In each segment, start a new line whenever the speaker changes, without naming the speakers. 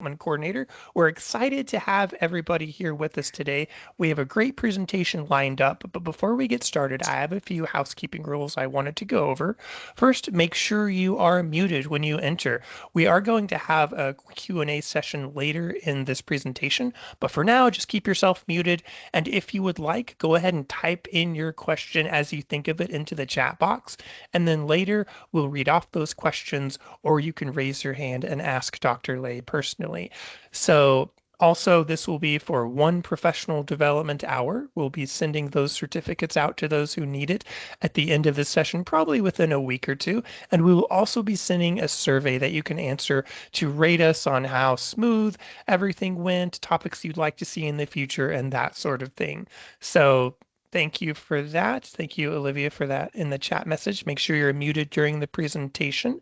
Development Coordinator. We're excited to have everybody here with us today. We have a great presentation lined up, but before we get started, I have a few housekeeping rules I wanted to go over. First, make sure you are muted when you enter. We are going to have a Q&A session later in this presentation, but for now, just keep yourself muted. And if you would like, go ahead and type in your question as you think of it into the chat box. And then later, we'll read off those questions, or you can raise your hand and ask Dr. Lay personally. So also, this will be for one professional development hour. We'll be sending those certificates out to those who need it at the end of this session, probably within a week or two. And we will also be sending a survey that you can answer to rate us on how smooth everything went, topics you'd like to see in the future, and that sort of thing. So thank you for that. Thank you, Olivia, for that in the chat message. Make sure you're muted during the presentation.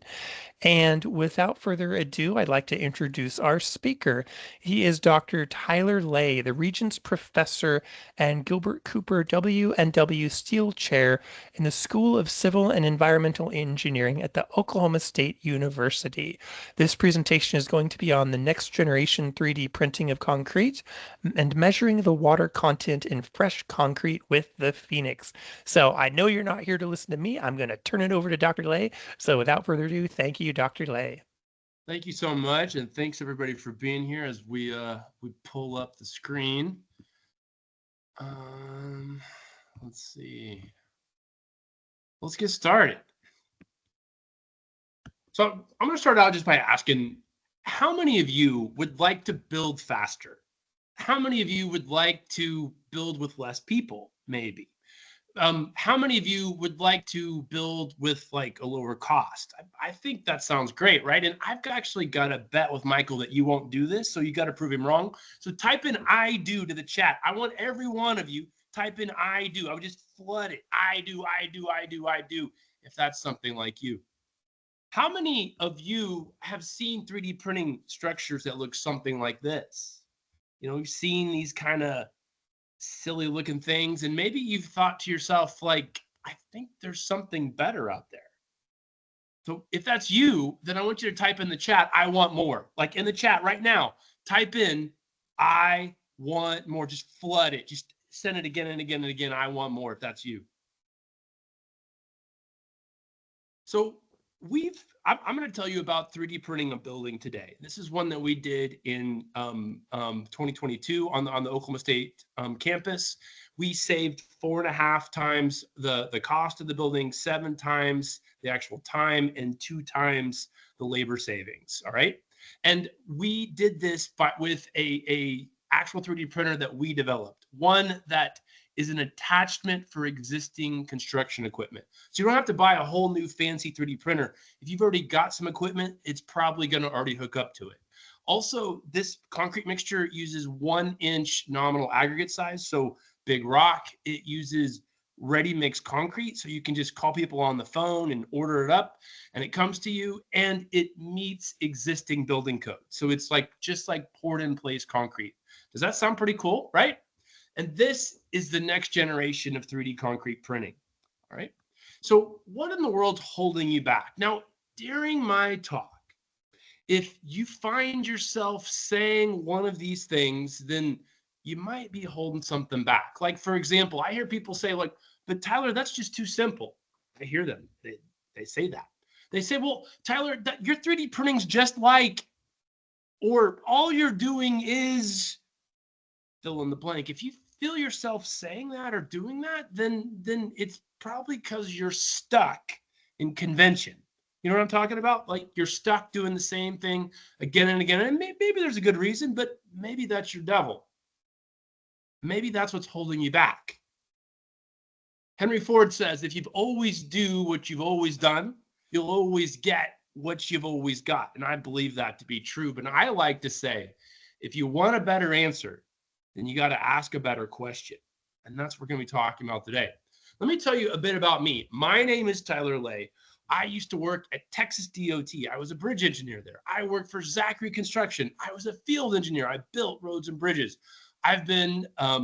And without further ado, I'd like to introduce our speaker. He is Dr. Tyler Lay, the Regents Professor and Gilbert Cooper W&W Steele Chair in the School of Civil and Environmental Engineering at the Oklahoma State University. This presentation is going to be on the next generation 3D printing of concrete and measuring the water content in fresh concrete with the Phoenix. So I know you're not here to listen to me. I'm going to turn it over to Dr. Lay. So without further ado, thank you, Dr. Lay.
Thank you so much, and thanks everybody for being here as we pull up the screen. Let's see. Let's get started. So I'm going to start out just by asking, how many of you would like to build faster? How many of you would like to build with less people, maybe? How many of you would like to build with like a lower cost? I think that sounds great, right? And I've actually got a bet with Michael that you won't do this, so you got to prove him wrong. So type in "I do" to the chat. I want every one of you type in "I do." I would just flood it. I do, I do, I do, I do. If that's something like you. How many of you have seen 3D printing structures that look something like this? You know, you've seen these kind of silly looking things, and maybe you've thought to yourself, like, I think there's something better out there. So if that's you, then I want you to type in the chat, "I want more." Like in the chat right now, type in "I want more." Just flood it. Just send it again and again and again. "I want more," if that's you. So I'm going to tell you about 3D printing a building today. This is one that we did in 2022 on the Oklahoma State campus. We saved 4.5 times the cost of the building, 7 times the actual time, and 2 times the labor savings. All right. And we did this with a actual 3D printer that we developed, one that is an attachment for existing construction equipment. So you don't have to buy a whole new fancy 3D printer. If you've already got some equipment, it's probably going to already hook up to it. Also, this concrete mixture uses 1-inch nominal aggregate size. So big rock, it uses ready mix concrete. So you can just call people on the phone and order it up and it comes to you, and it meets existing building code. So it's like just like poured in place concrete. Does that sound pretty cool, right? And this is the next generation of 3D concrete printing. All right. So what in the world's holding you back? Now, during my talk, if you find yourself saying one of these things, then you might be holding something back. Like, for example, I hear people say, like, "But Tyler, that's just too simple." I hear them. They say that. They say, "Well, Tyler, your 3D printing's just like," or "all you're doing is," fill in the blank. If you feel yourself saying that or doing that, then it's probably because you're stuck in convention. You know what I'm talking about? Like you're stuck doing the same thing again and again. And maybe there's a good reason, but maybe that's your devil. Maybe that's what's holding you back. Henry Ford says, if you always do what you've always done, you'll always get what you've always got. And I believe that to be true. But I like to say, if you want a better answer, then you got to ask a better question. And that's what we're going to be talking about today. Let me tell you a bit about me. My name is Tyler Lay. I used to work at Texas DOT. I was a bridge engineer there. I worked for Zachary Construction. I was a field engineer. I built roads and bridges. I've been a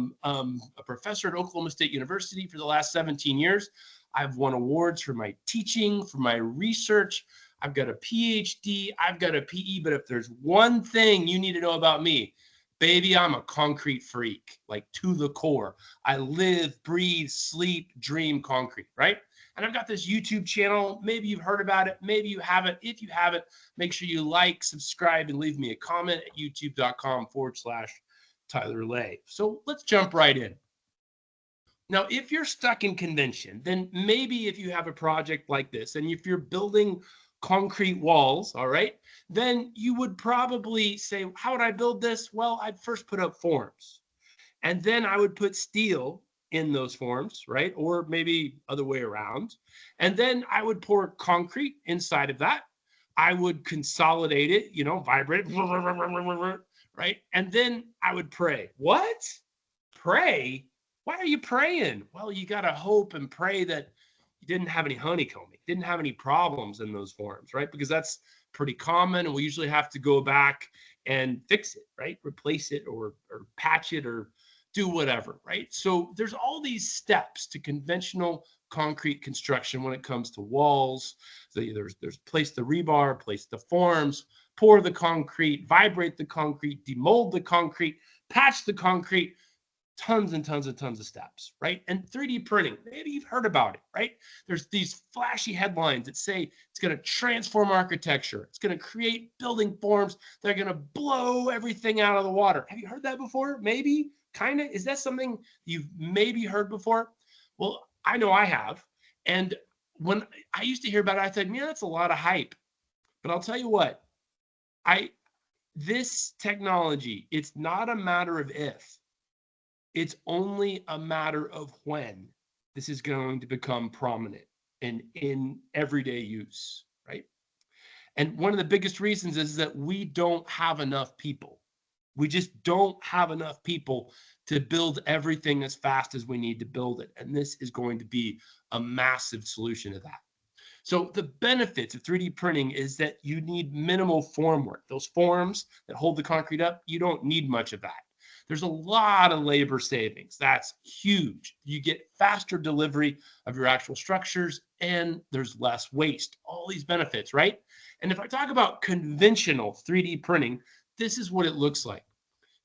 professor at Oklahoma State University for the last 17 years. I've won awards for my teaching, for my research. I've got a PhD, I've got a PE, but if there's one thing you need to know about me, baby, I'm a concrete freak, like to the core. I live, breathe, sleep, dream concrete, right? And I've got this YouTube channel. Maybe you've heard about it. Maybe you haven't. If you haven't, make sure you like, subscribe, and leave me a comment at youtube.com/Tyler Lay. So let's jump right in. Now, if you're stuck in convention, then maybe if you have a project like this, and if you're building concrete walls, all right, then you would probably say, how would I build this? Well, I'd first put up forms, and then I would put steel in those forms, right? Or maybe other way around. And then I would pour concrete inside of that. I would consolidate it, vibrate it, right? And then I would pray. What? Pray? Why are you praying? Well, you got to hope and pray that you didn't have any honeycombing, didn't have any problems in those forms, right? Because that's pretty common. And we usually have to go back and fix it, right? Replace it or patch it or do whatever, right? So there's all these steps to conventional concrete construction when it comes to walls. So there's place the rebar, place the forms, pour the concrete, vibrate the concrete, demold the concrete, patch the concrete, tons and tons and tons of steps, right? And 3D printing, maybe you've heard about it, right? There's these flashy headlines that say it's going to transform architecture. It's going to create building forms that are going to blow everything out of the water. Have you heard that before? Maybe, kind of. Is that something you've maybe heard before? Well, I know I have. And when I used to hear about it, I thought, man, that's a lot of hype. But I'll tell you what, this technology, it's not a matter of if. It's only a matter of when this is going to become prominent and in everyday use, right? And one of the biggest reasons is that we don't have enough people. We just don't have enough people to build everything as fast as we need to build it. And this is going to be a massive solution to that. So the benefits of 3D printing is that you need minimal form work. Those forms that hold the concrete up, you don't need much of that. There's a lot of labor savings. That's huge. You get faster delivery of your actual structures, and there's less waste. All these benefits, right? And if I talk about conventional 3D printing, this is what it looks like.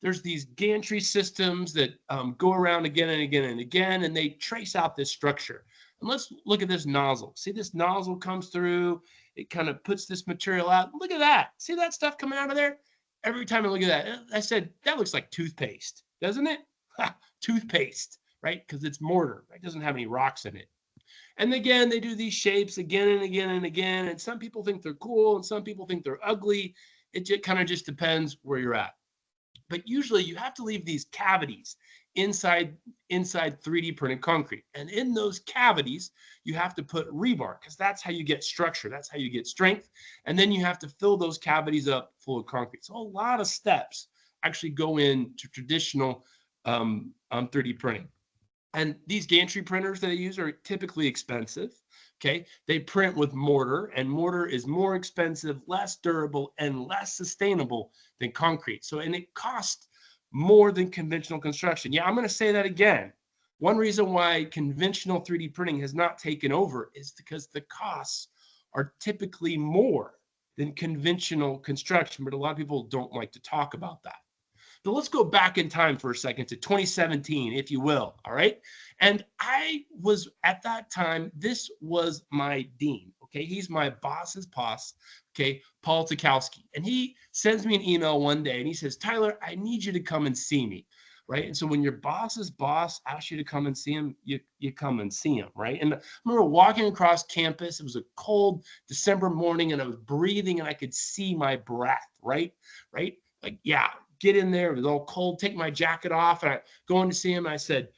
There's these gantry systems that go around again and again and again, and they trace out this structure. And let's look at this nozzle. See, this nozzle comes through. It kind of puts this material out. Look at that. See that stuff coming out of there? Every time I look at that, I said, that looks like toothpaste, doesn't it? Toothpaste, right? Because it's mortar. It doesn't have any rocks in it. And again, they do these shapes again and again and again. And some people think they're cool and some people think they're ugly. It kind of just depends where you're at. But usually you have to leave these cavities inside 3D printed concrete. And in those cavities, you have to put rebar because that's how you get structure. That's how you get strength. And then you have to fill those cavities up full of concrete. So a lot of steps actually go into traditional 3D printing. And these gantry printers that I use are typically expensive. Okay. They print with mortar, and mortar is more expensive, less durable, and less sustainable than concrete. So, and it costs more than conventional construction. Yeah, I'm going to say that again. One reason why conventional 3D printing has not taken over is because the costs are typically more than conventional construction, but a lot of people don't like to talk about that. But let's go back in time for a second to 2017, if you will. All right. And I was at that time, this was my dean. Okay. He's my boss's boss. Okay. Paul Tukowski. And he sends me an email one day and he says, Tyler, I need you to come and see me. Right. And so when your boss's boss asks you to come and see him, you come and see him. Right. And I remember walking across campus. It was a cold December morning and I was breathing and I could see my breath. Right. Right. Like, yeah. Get in there. It was all cold. Take my jacket off. And I go in to see him. I said,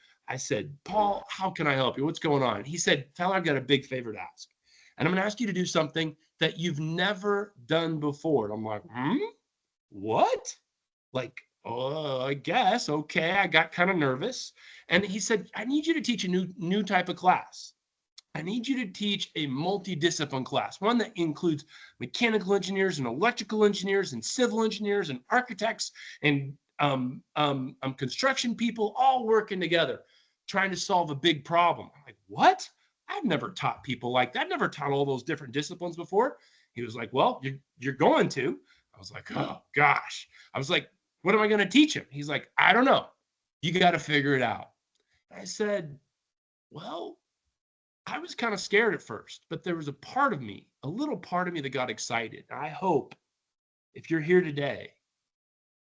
Paul, how can I help you? What's going on? He said, Tyler, I've got a big favor to ask. And I'm going to ask you to do something that you've never done before. And I'm like, what? Like, oh, I guess. Okay. I got kind of nervous. And he said, I need you to teach a new type of class. I need you to teach a multidiscipline class, one that includes mechanical engineers and electrical engineers and civil engineers and architects and construction people all working together, trying to solve a big problem. I'm like, what? I've never taught people like that. I've never taught all those different disciplines before. He was like, well, you're going to. I was like, oh gosh. I was like, what am I going to teach him? He's like, I don't know. You got to figure it out. I said, well, I was kind of scared at first, but there was a part of me, a little part of me that got excited. I hope if you're here today,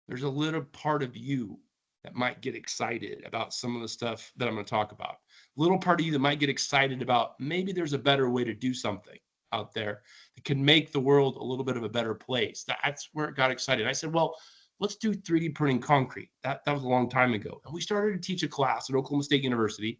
there's a little part of you that might get excited about some of the stuff that I'm going to talk about. Little part of you that might get excited about maybe there's a better way to do something out there that can make the world a little bit of a better place. That's where it got excited. I said, well, let's do 3D printing concrete. That was a long time ago. And we started to teach a class at Oklahoma State University.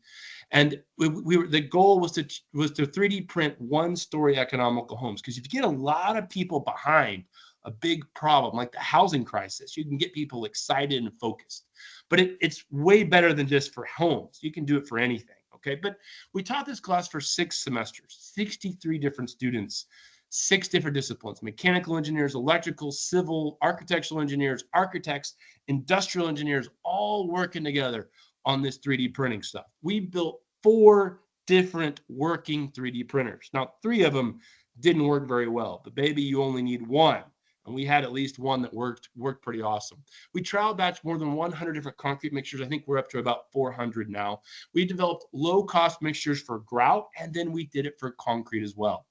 And the goal was to 3D print one-story economical homes. Because if you get a lot of people behind a big problem like the housing crisis, you can get people excited and focused. But it's way better than just for homes. You can do it for anything. Okay. But we taught this class for 6 semesters, 63 different students, 6 different disciplines: mechanical engineers, electrical, civil, architectural engineers, architects, industrial engineers, all working together on this 3D printing stuff. We built 4 different working 3D printers. Now, 3 of them didn't work very well, but baby, you only need one. And we had at least one that worked pretty awesome. We trial batched more than 100 different concrete mixtures. I think we're up to about 400 now. We developed low-cost mixtures for grout, and then we did it for concrete as well.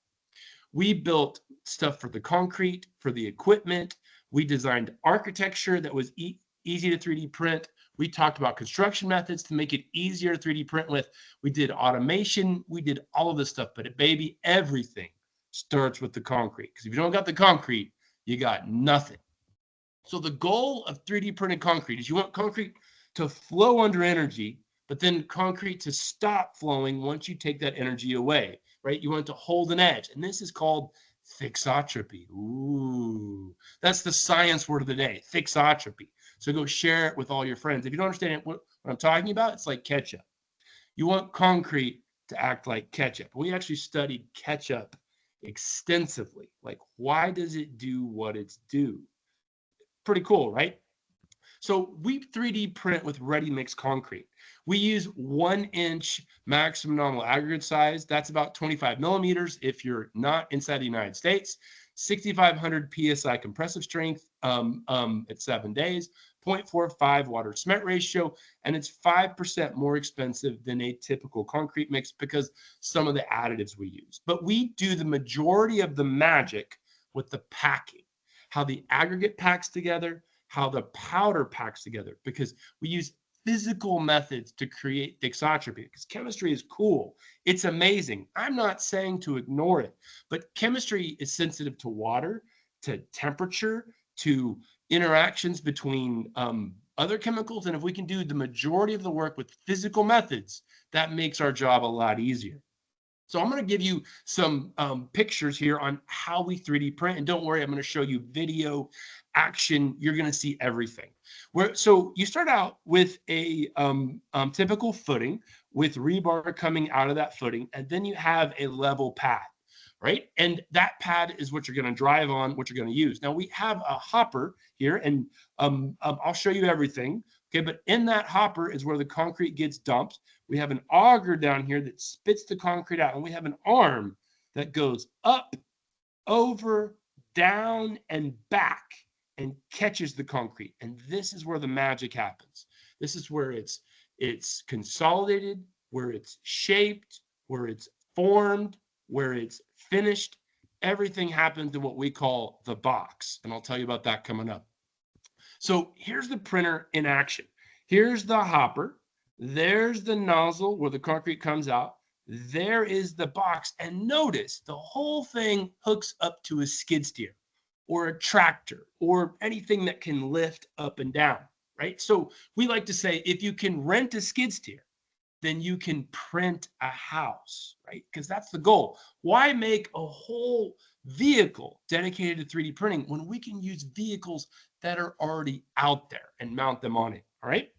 We built stuff for the concrete, for the equipment. We designed architecture that was easy to 3D print. We talked about construction methods to make it easier to 3D print with. We did automation. We did all of this stuff. But baby, everything starts with the concrete. Because if you don't got the concrete, you got nothing. So the goal of 3D printed concrete is you want concrete to flow under energy, but then concrete to stop flowing once you take that energy away, right? You want it to hold an edge. And this is called thixotropy. Ooh, that's the science word of the day, thixotropy. So go share it with all your friends. If you don't understand what I'm talking about, it's like ketchup. You want concrete to act like ketchup. We actually studied ketchup extensively. Like, why does it do what it's do? Pretty cool, right? So we 3D print with ready mix concrete. We use 1-inch maximum nominal aggregate size. That's about 25 millimeters if you're not inside the United States. 6,500 PSI compressive strength at 7 days. 0.45 water cement ratio, and it's 5% more expensive than a typical concrete mix because some of the additives we use. But we do the majority of the magic with the packing, how the aggregate packs together, how the powder packs together, because we use physical methods to create thixotropy, because chemistry is cool. It's amazing. I'm not saying to ignore it, but chemistry is sensitive to water, to temperature, to interactions between other chemicals. And if we can do the majority of the work with physical methods, that makes our job a lot easier. So I'm going to give you some pictures here on how we 3D print. And don't worry, I'm going to show you video, action. You're going to see everything. So you start out with a typical footing with rebar coming out of that footing, and then you have a level pad, right? And that pad is what you're going to drive on, what you're going to use. Now we have a hopper here, and I'll show you everything. Okay, but in that hopper is where the concrete gets dumped. We have an auger down here that spits the concrete out, and we have an arm that goes up, over, down, and back and catches the concrete. And this is where the magic happens. This is where it's consolidated, where it's shaped, where it's formed, where it's finished. Everything happens in what we call the box. And I'll tell you about that coming up. So here's the printer in action. Here's the hopper. There's the nozzle where the concrete comes out. There is the box. And notice the whole thing hooks up to a skid steer or a tractor or anything that can lift up and down, right? So we like to say, if you can rent a skid steer, then you can print a house, right? Because that's the goal. Why make a whole vehicle dedicated to 3D printing when we can use vehicles that are already out there and mount them on it, all right?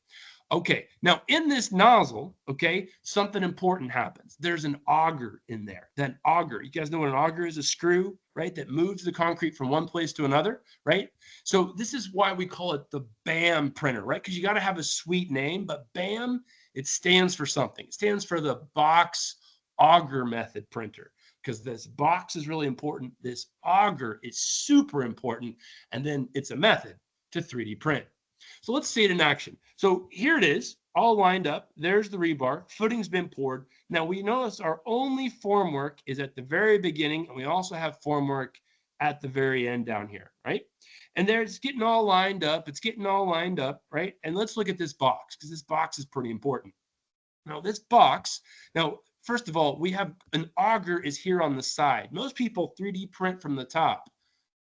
Okay, now in this nozzle, okay, something important happens. There's an auger in there. That auger, you guys know what an auger is? A screw, right, that moves the concrete from one place to another, right? So this is why we call it the BAM printer, right? Because you got to have a sweet name, but BAM, it stands for something. It stands for the box auger method printer. because this box is really important. This auger is super important. And then it's a method to 3D print. So let's see it in action. So here it is, all lined up. There's the rebar. Footing's been poured. Now we notice our only formwork is at the very beginning, and we also have formwork at the very end down here, right? And there it's getting all lined up. It's getting all lined up, right? And let's look at this box, because this box is pretty important. Now this box, now first of all, we have an auger is here on the side. Most people 3D print from the top.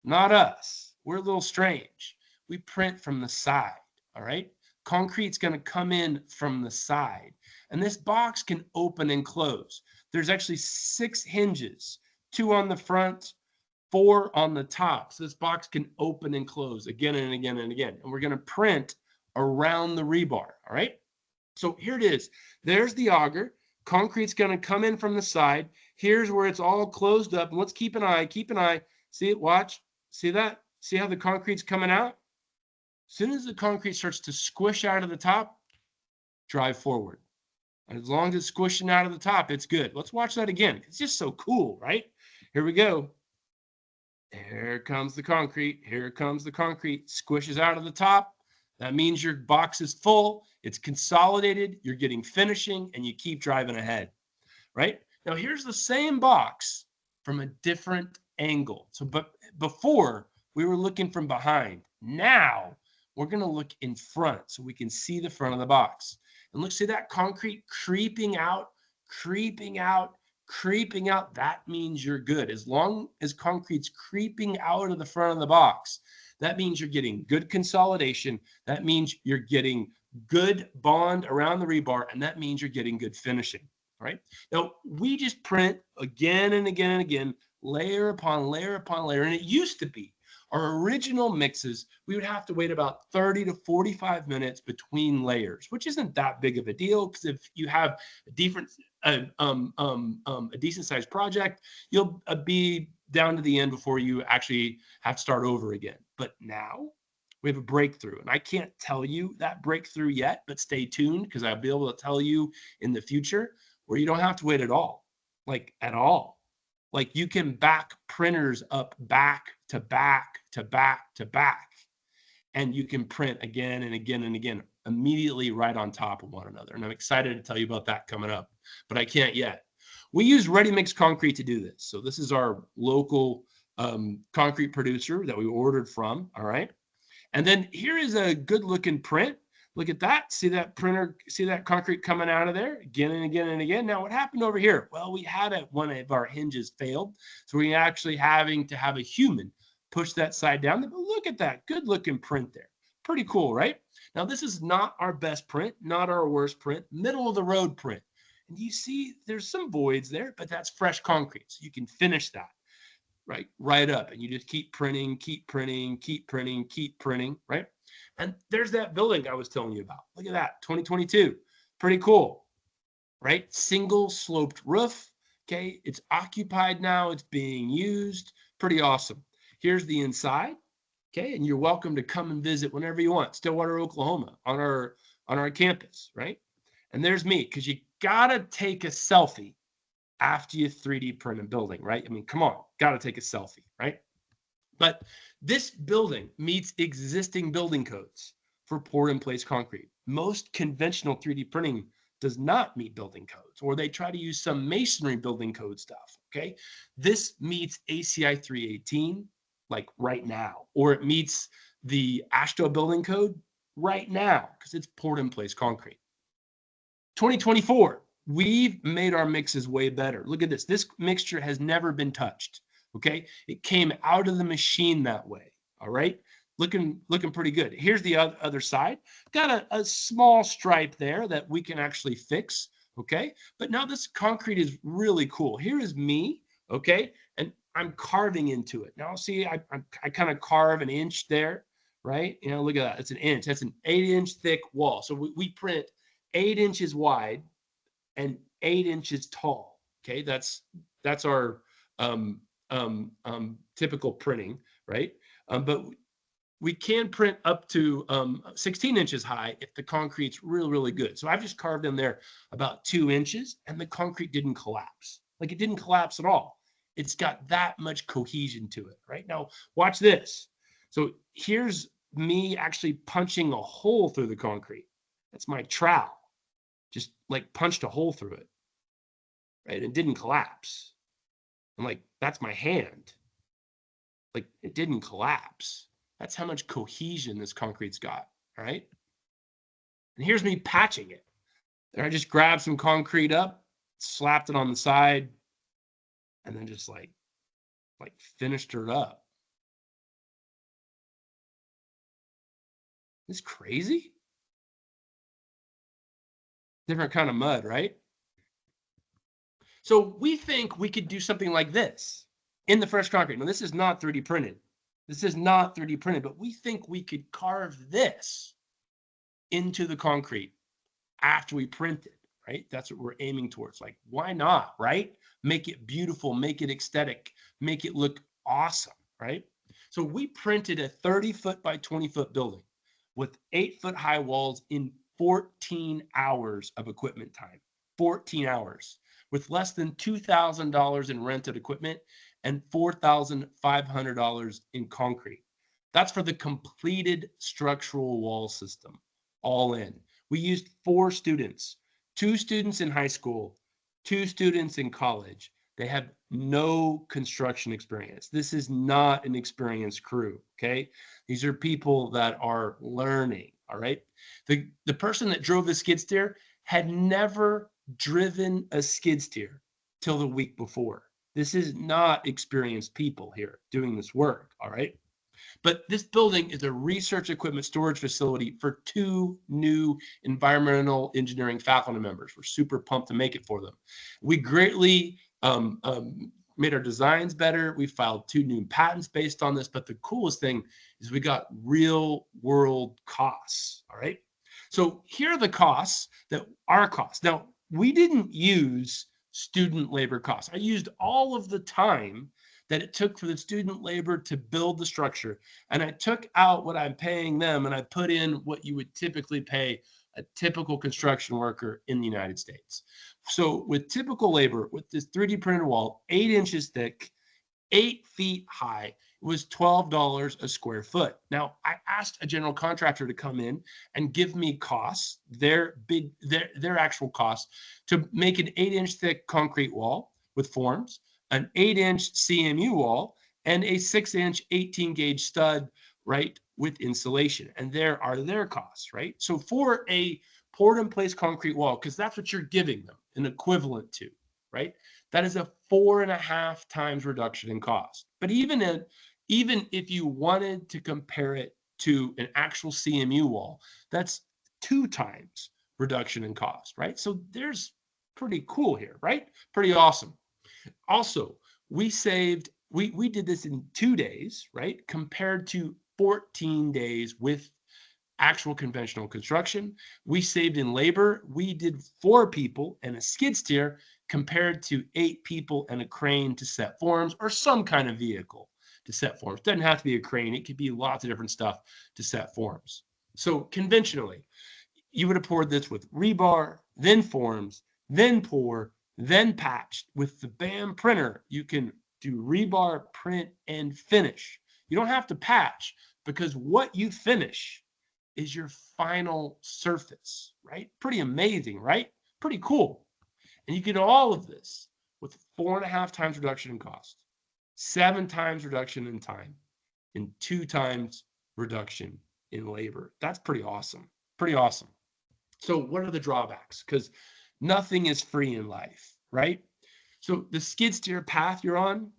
Not us. We're a little strange. We print from the side, all right? Concrete's going to come in from the side. And this box can open and close. There's actually 6 hinges, 2 on the front, 4 on the top. So this box can open and close again and again and again. And we're going to print around the rebar, all right? So here it is. There's the auger. Concrete's going to come in from the side. Here's where it's all closed up. And let's keep an eye. Keep an eye. See it? Watch. See that? See how the concrete's coming out? As soon as the concrete starts to squish out of the top, drive forward. And as long as it's squishing out of the top, it's good. Let's watch that again. It's just so cool, right? Here we go. Here comes the concrete. Here comes the concrete. Squishes out of the top. That means your box is full. It's consolidated. You're getting finishing, and you keep driving ahead, right? Now, here's the same box from a different angle. So, but before we were looking from behind. Now we're going to look in front so we can see the front of the box. And look, see that concrete creeping out, creeping out, creeping out. That means you're good. As long as concrete's creeping out of the front of the box, that means you're getting good consolidation. That means you're getting good bond around the rebar, and that means you're getting good finishing. All right. Now, we just print again and again and again, layer upon layer upon layer. And it used to be our original mixes, we would have to wait about 30 to 45 minutes between layers, which isn't that big of a deal, because if you have a decent sized project, you'll be down to the end before you actually have to start over again. But now we have a breakthrough, and I can't tell you that breakthrough yet, but stay tuned, because I'll be able to tell you in the future where you don't have to wait at all, like at all. Like you can back printers up back to back to back to back, and you can print again and again and again immediately right on top of one another. And I'm excited to tell you about that coming up, but I can't yet. We use ready mix concrete to do this. So this is our local concrete producer that we ordered from. All right. And then here is a good looking print. Look at that. See that printer, see that concrete coming out of there again and again and again. Now, what happened over here? Well, we had one of our hinges failed. So we're actually having to have a human push that side down. But look at that. Good looking print there. Pretty cool, right? Now, this is not our best print, not our worst print, middle of the road print. And you see there's some voids there, but that's fresh concrete. So you can finish that right up. And you just keep printing, keep printing, keep printing, keep printing, right? And there's that building I was telling you about. Look at that, 2022. Pretty cool, right? Single sloped roof. Okay, it's occupied now. It's being used. Pretty awesome. Here's the inside. Okay, and you're welcome to come and visit whenever you want. Stillwater, Oklahoma, on our campus, right? And there's me, because you gotta take a selfie after you 3D print a building, right? I mean, come on, gotta take a selfie, right? But this building meets existing building codes for poured in place concrete. Most conventional 3D printing does not meet building codes, or they try to use some masonry building code stuff, okay? This meets ACI 318, like right now, or it meets the AASHTO building code right now, because it's poured in place concrete. 2024, we've made our mixes way better. Look at this. This mixture has never been touched. Okay, it came out of the machine that way. All right, looking pretty good. Here's the other side. Got a small stripe there that we can actually fix. Okay, but now this concrete is really cool. Here is me. Okay, and I'm carving into it. Now see, I kind of carve an inch there, right? You know, look at that. It's an inch. That's an 8-inch thick wall. So we print 8 inches wide and 8 inches tall. Okay, that's our typical printing, right? But we can print up to 16 inches high if the concrete's really, really good. So I've just carved in there about 2 inches, and the concrete didn't collapse. Like it didn't collapse at all. It's got that much cohesion to it, right? Now, watch this. So here's me actually punching a hole through the concrete. That's my trowel. Just like punched a hole through it, right? It didn't collapse. I'm like, that's my hand. Like it didn't collapse. That's how much cohesion this concrete's got, all right? And here's me patching it. There I just grabbed some concrete up, slapped it on the side, and then just like finished it up. It's crazy. Different kind of mud, right? So we think we could do something like this in the fresh concrete. Now, this is not 3D printed. This is not 3D printed, but we think we could carve this into the concrete after we print it, right? That's what we're aiming towards. Like, why not, right? Make it beautiful, make it aesthetic, make it look awesome, right? So we printed a 30-foot by 20-foot building with 8-foot high walls in 14 hours of equipment time. 14 hours with less than $2,000 in rented equipment and $4,500 in concrete. That's for the completed structural wall system, all in. We used 4 students, 2 students in high school, 2 students in college. They have no construction experience. This is not an experienced crew, okay? These are people that are learning, all right? The person that drove the skid steer had never driven a skid steer till the week before. This is not experienced people here doing this work, all right? But this building is a research equipment storage facility for 2 new environmental engineering faculty members. We're super pumped to make it for them. We greatly made our designs better. We filed 2 new patents based on this. But the coolest thing is we got real world costs. All right. So here are the costs that are costs. Now, we didn't use student labor costs. I used all of the time that it took for the student labor to build the structure. And I took out what I'm paying them and I put in what you would typically pay a typical construction worker in the United States. So with typical labor, with this 3D printed wall, 8 inches thick, 8 feet high, it was $12 a square foot. Now, I asked a general contractor to come in and give me costs, their actual costs, to make an 8-inch thick concrete wall with forms, an 8-inch CMU wall, and a 6-inch 18-gauge stud, right, with insulation. And there are their costs, right? So for a poured-in-place concrete wall, because that's what you're giving them an equivalent to, right? That is a 4.5 times reduction in cost. But even if you wanted to compare it to an actual CMU wall, that's 2 times reduction in cost, right? So there's pretty cool here, right? Pretty awesome. Also, we did this in 2 days, right? Compared to 14 days with actual conventional construction. We saved in labor. We did 4 people and a skid steer compared to 8 people and a crane to set forms or some kind of vehicle to set forms. It doesn't have to be a crane. It could be lots of different stuff to set forms. So conventionally, you would have poured this with rebar, then forms, then pour, then patched. With the BAM printer, you can do rebar, print, and finish. You don't have to patch because what you finish is your final surface, right? Pretty amazing, right? Pretty cool. And you get all of this with 4.5 times reduction in cost, 7 times reduction in time, and 2 times reduction in labor. That's pretty awesome. Pretty awesome. So what are the drawbacks? Because nothing is free in life, right? So the skid steer path you're on,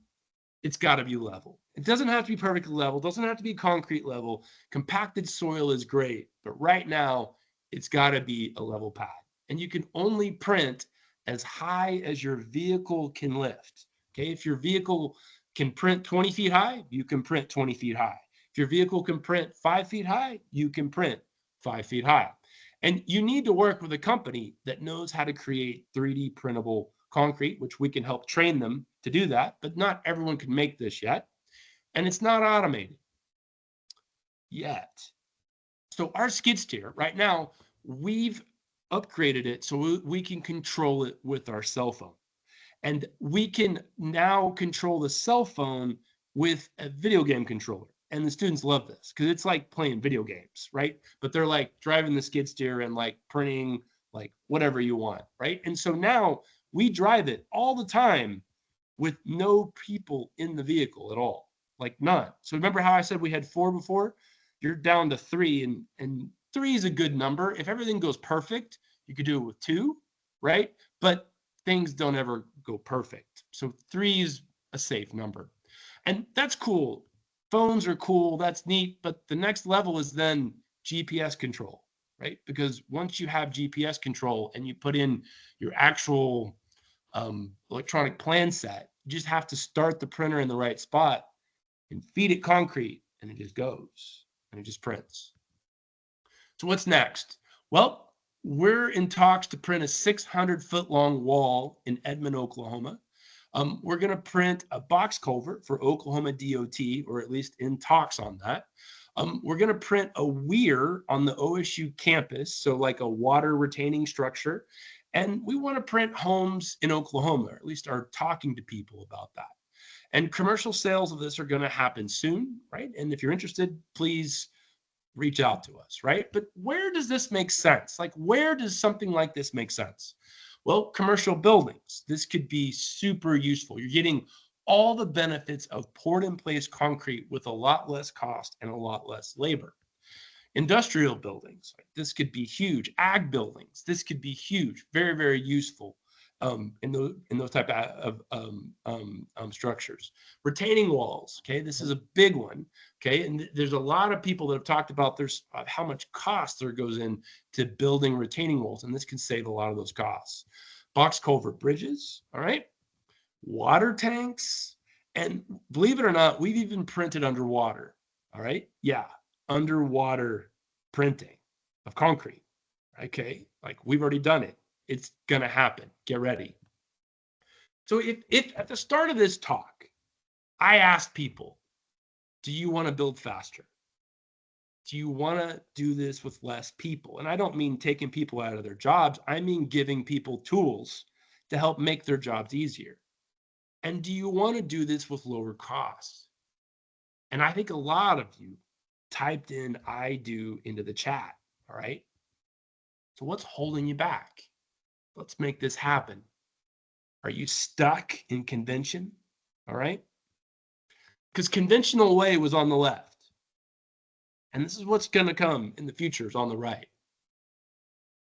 it's got to be level. It doesn't have to be perfectly level, doesn't have to be concrete level. Compacted soil is great, but right now it's got to be a level path. And you can only print as high as your vehicle can lift. Okay, if your vehicle can print 20 feet high, you can print 20 feet high. If your vehicle can print 5 feet high, you can print 5 feet high. And you need to work with a company that knows how to create 3D printable concrete, which we can help train them to do that, but not everyone can make this yet. And it's not automated yet. So our skid steer right now, we've upgraded it so we can control it with our cell phone. And we can now control the cell phone with a video game controller. And the students love this because it's like playing video games, right? But they're like driving the skid steer and like printing like whatever you want, right? And so now we drive it all the time with no people in the vehicle at all, like none. So remember how I said we had 4 before? You're down to 3, and 3 is a good number. If everything goes perfect, you could do it with 2, right? But things don't ever go perfect. So 3 is a safe number. And that's cool. Phones are cool. That's neat. But the next level is then GPS control, right? Because once you have GPS control and you put in your actual electronic plan set, you just have to start the printer in the right spot and feed it concrete, and it just goes and it just prints. So what's next? Well, we're in talks to print a 600-foot long wall in Edmond, Oklahoma. We're going to print a box culvert for Oklahoma DOT, or at least in talks on that. We're going to print a weir on the OSU campus, so like a water retaining structure. And we want to print homes in Oklahoma, or at least are talking to people about that. And commercial sales of this are going to happen soon, right? And if you're interested, please reach out to us, right? But where does this make sense? Like, where does something like this make sense? Well, commercial buildings. This could be super useful. You're getting all the benefits of poured in place concrete with a lot less cost and a lot less labor. Industrial buildings, this could be huge. Ag buildings, this could be huge. Very, very useful in those type of structures. Retaining walls, okay, this is a big one, okay, and there's a lot of people that have talked about there's how much cost there goes into building retaining walls, and this can save a lot of those costs. Box culvert bridges, all right, water tanks, and believe it or not, we've even printed underwater, all right, yeah, underwater printing of concrete, okay, like we've already done it. It's gonna happen. Get ready. So if at the start of this talk, I asked people, do you want to build faster? Do you want to do this with less people? And I don't mean taking people out of their jobs. I mean giving people tools to help make their jobs easier. And do you want to do this with lower costs? And I think a lot of you typed in I do into the chat. All right. So what's holding you back? Let's make this happen. Are you stuck in convention? All right. Because conventional way was on the left. And this is what's going to come in the future is on the right.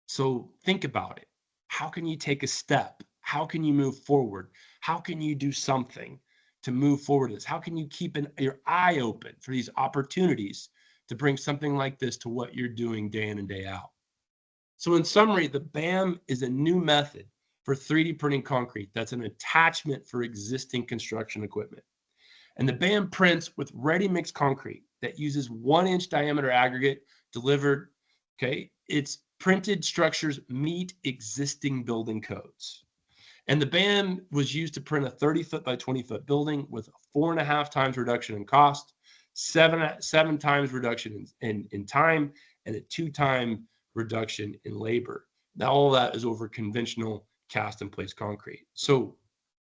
So think about it. How can you take a step? How can you move forward? How can you do something to move forward this? How can you keep your eye open for these opportunities to bring something like this to what you're doing day in and day out? So in summary, the BAM is a new method for 3D printing concrete that's an attachment for existing construction equipment. And the BAM prints with ready-mix concrete that uses 1-inch diameter aggregate delivered, okay? Its printed structures meet existing building codes. And the BAM was used to print a 30-foot by 20-foot building with a 4.5 times reduction in cost, seven times reduction in time, and a 2-time reduction in labor. Now, all of that is over conventional cast in place concrete. So,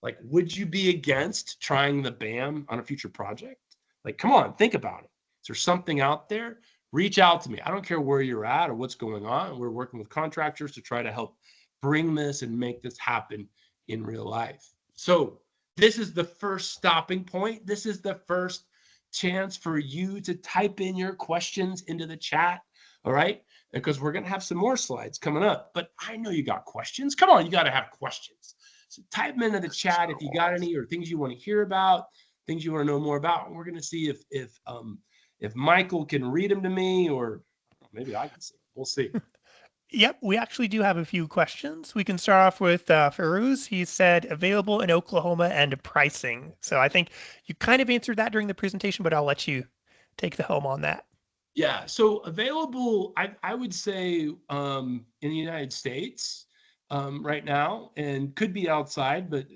like, would you be against trying the BAM on a future project? Like, come on, think about it. Is there something out there? Reach out to me. I don't care where you're at or what's going on. We're working with contractors to try to help bring this and make this happen in real life. So this is the first stopping point. This is the first chance for you to type in your questions into the chat. All right. Because we're going to have some more slides coming up. But I know you got questions. Come on, you got to have questions. So type them into the chat if you got any or things you want to hear about, things you want to know more about. And we're going to see if Michael can read them to me or maybe I can see them. We'll see.
Yep, we actually do have a few questions. We can start off with Feroz. He said available in Oklahoma and pricing. So I think you kind of answered that during the presentation, but I'll let you take the helm on that.
Yeah, so available, I would say in the United States right now, and could be outside, but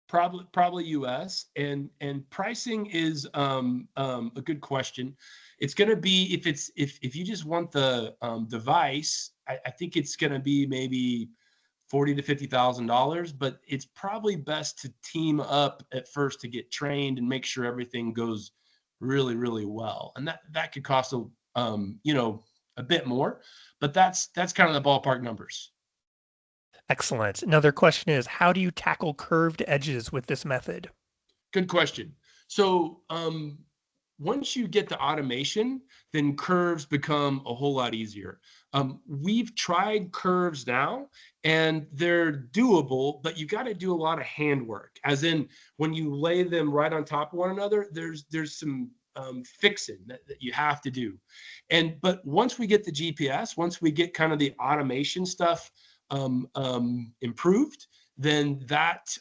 probably US. And pricing is a good question. It's going to be if you just want the device, I think it's going to be maybe $40 to $50,000, but it's probably best to team up at first to get trained and make sure everything goes really, really well. And that could cost a bit more, but that's kind of the ballpark numbers.
Excellent. Another question is, how do you tackle curved edges with this method?
Good question. So once you get the automation, then curves become a whole lot easier. We've tried curves now, and they're doable, but you got to do a lot of handwork. As in, when you lay them right on top of one another, there's some fixing that you have to do. But once we get the GPS, once we get kind of the automation stuff improved, then that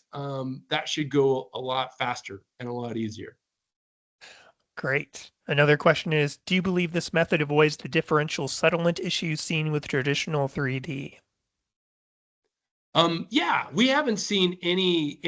should go a lot faster and a lot easier.
Great. Another question is, do you believe this method avoids the differential settlement issues seen with traditional 3D?
Yeah, we haven't seen any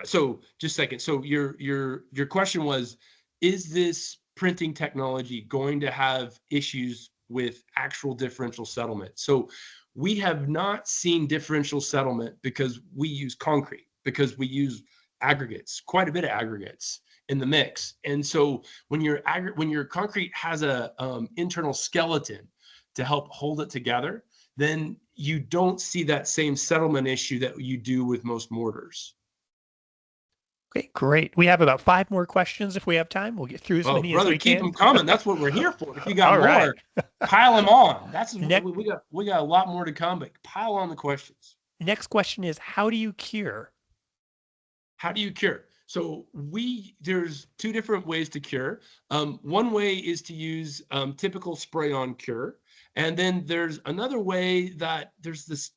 so just a second. So your question was, is this printing technology going to have issues with actual differential settlement? So we have not seen differential settlement because we use concrete, because we use aggregates, quite a bit of aggregates in the mix. And so when your concrete has a internal skeleton to help hold it together, then you don't see that same settlement issue that you do with most mortars.
Okay, great. We have about 5 more questions if we have time. We'll get through as
Oh,
many as
brother,
we
keep
can.
them coming. That's what we're here for. If you got
All right.
more, pile them on. That's
Next,
we got a lot more to come, but pile on the questions.
next question is, how do you cure?
How do you cure? So there's two different ways to cure. One way is to use typical spray-on cure, and then there's another way that there's this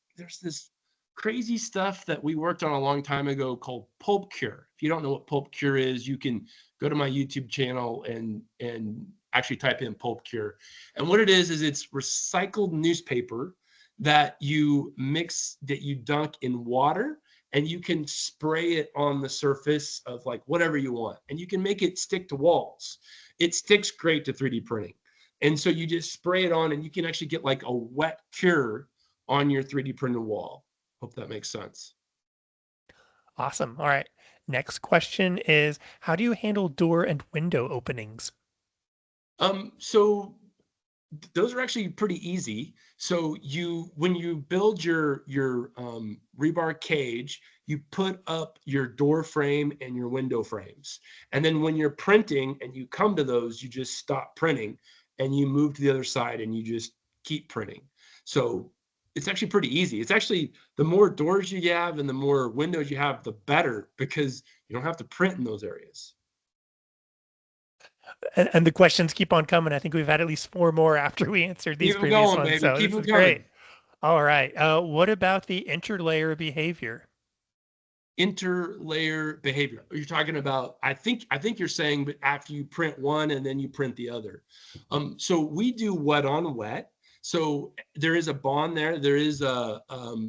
crazy stuff that we worked on a long time ago called pulp cure. If you don't know what pulp cure is, you can go to my YouTube channel and actually type in pulp cure. And what it is it's recycled newspaper that you dunk in water, and you can spray it on the surface of like whatever you want, and you can make it stick to walls. It sticks great to 3D printing. And so you just spray it on, and you can actually get like a wet cure on your 3D printed wall. Hope that makes sense.
Awesome. All right. Next question is, how do you handle door and window openings?
So those are actually pretty easy. So when you build your rebar cage, you put up your door frame and your window frames, and then when you're printing and you come to those, you just stop printing and you move to the other side and you just keep printing. So it's actually pretty easy. It's actually, the more doors you have and the more windows you have, the better, because you don't have to print in those areas.
And the questions keep on coming. I think we've had at least 4 more after we answered these
Keep them
previous
going,
ones.
baby.
So
Keep
this
them
is great.
coming.
All right. What about the interlayer behavior?
Interlayer behavior. You're talking about, I think you're saying, but after you print one and then you print the other. So we do wet on wet. So there is a bond there. There is a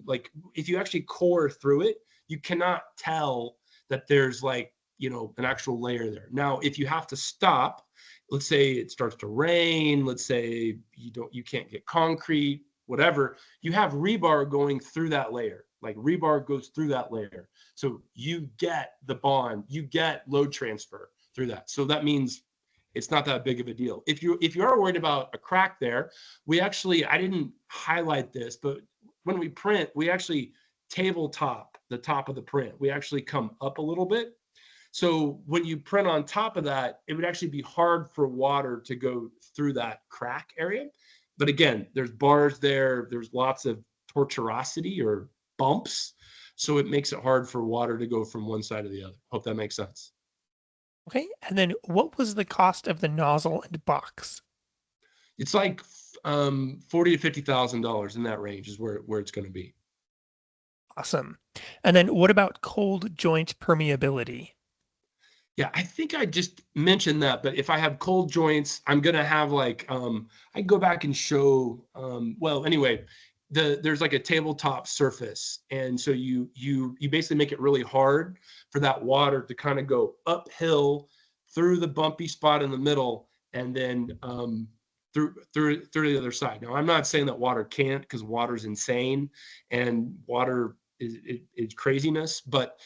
like, if you actually core through it, you cannot tell that there's like, an actual layer there. Now, if you have to stop, let's say it starts to rain, let's say you can't get concrete, whatever, you have rebar going through that layer. Like rebar goes through that layer. So you get the bond, you get load transfer through that. So that means it's not that big of a deal. If you are worried about a crack there, I didn't highlight this, but when we print, we actually tabletop the top of the print. We actually come up a little bit. So when you print on top of that, it would actually be hard for water to go through that crack area. But again, there's bars there, there's lots of tortuosity or bumps. So it makes it hard for water to go from one side to the other. Hope that makes sense.
Okay. And then what was the cost of the nozzle and box?
It's like $40 to $50,000 in that range is where it's going to be.
Awesome. And then what about cold joint permeability?
Yeah, I think I just mentioned that, but if I have cold joints, I'm gonna have like I go back and show well anyway, there's like a tabletop surface, and so you basically make it really hard for that water to kind of go uphill through the bumpy spot in the middle, and then through the other side. Now, I'm not saying that water can't, because water's insane and water is craziness, but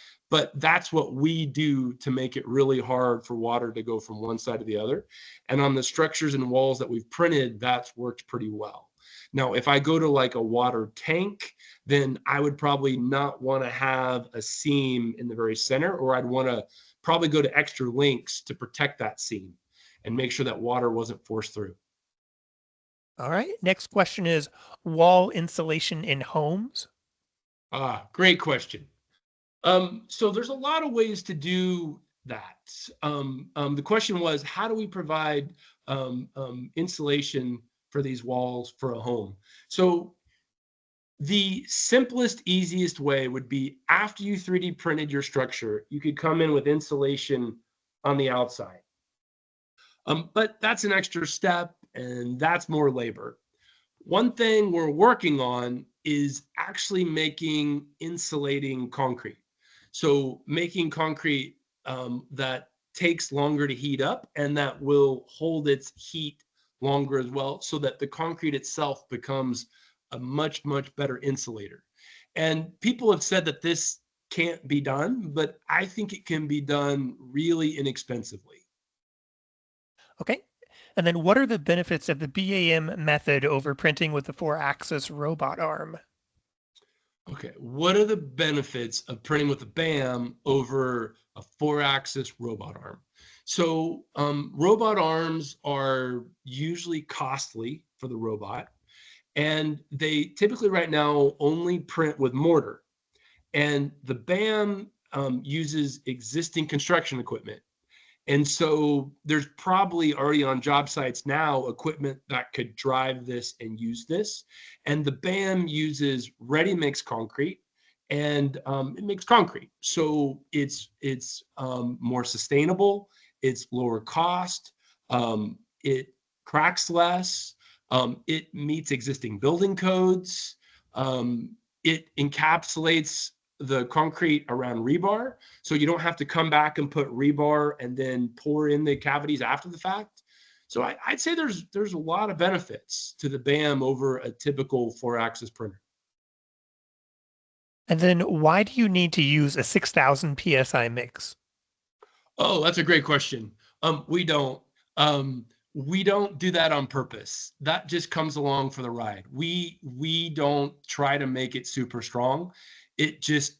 that's what we do to make it really hard for water to go from one side to the other. And on the structures and walls that we've printed, that's worked pretty well. Now, if I go to like a water tank, then I would probably not want to have a seam in the very center, or I'd want to probably go to extra links to protect that seam and make sure that water wasn't forced through.
All right. Next question is wall insulation in homes.
Great question. So there's a lot of ways to do that. The question was, how do we provide insulation for these walls for a home? So the simplest, easiest way would be, after you 3D printed your structure, you could come in with insulation on the outside. But that's an extra step, and that's more labor. One thing we're working on is actually making insulating concrete. So making concrete that takes longer to heat up and that will hold its heat longer as well, so that the concrete itself becomes a much, much better insulator. And people have said that this can't be done, but I think it can be done really inexpensively.
Okay. And then what are the benefits of the BAM method over printing with the 4-axis robot arm?
Okay, what are the benefits of printing with a BAM over a 4-axis robot arm? So robot arms are usually costly for the robot, and they typically right now only print with mortar. And the BAM uses existing construction equipment. And so there's probably already on job sites now equipment that could drive this and use this. And the BAM uses ready mix concrete, and it makes concrete. So it's more sustainable, it's lower cost, it cracks less, it meets existing building codes, it encapsulates the concrete around rebar, so you don't have to come back and put rebar and then pour in the cavities after the fact. So I'd say there's a lot of benefits to the BAM over a typical 4-axis printer.
And then why do you need to use a 6,000 PSI mix?
Oh, that's a great question. We don't. We don't do that on purpose. That just comes along for the ride. We don't try to make it super strong. It just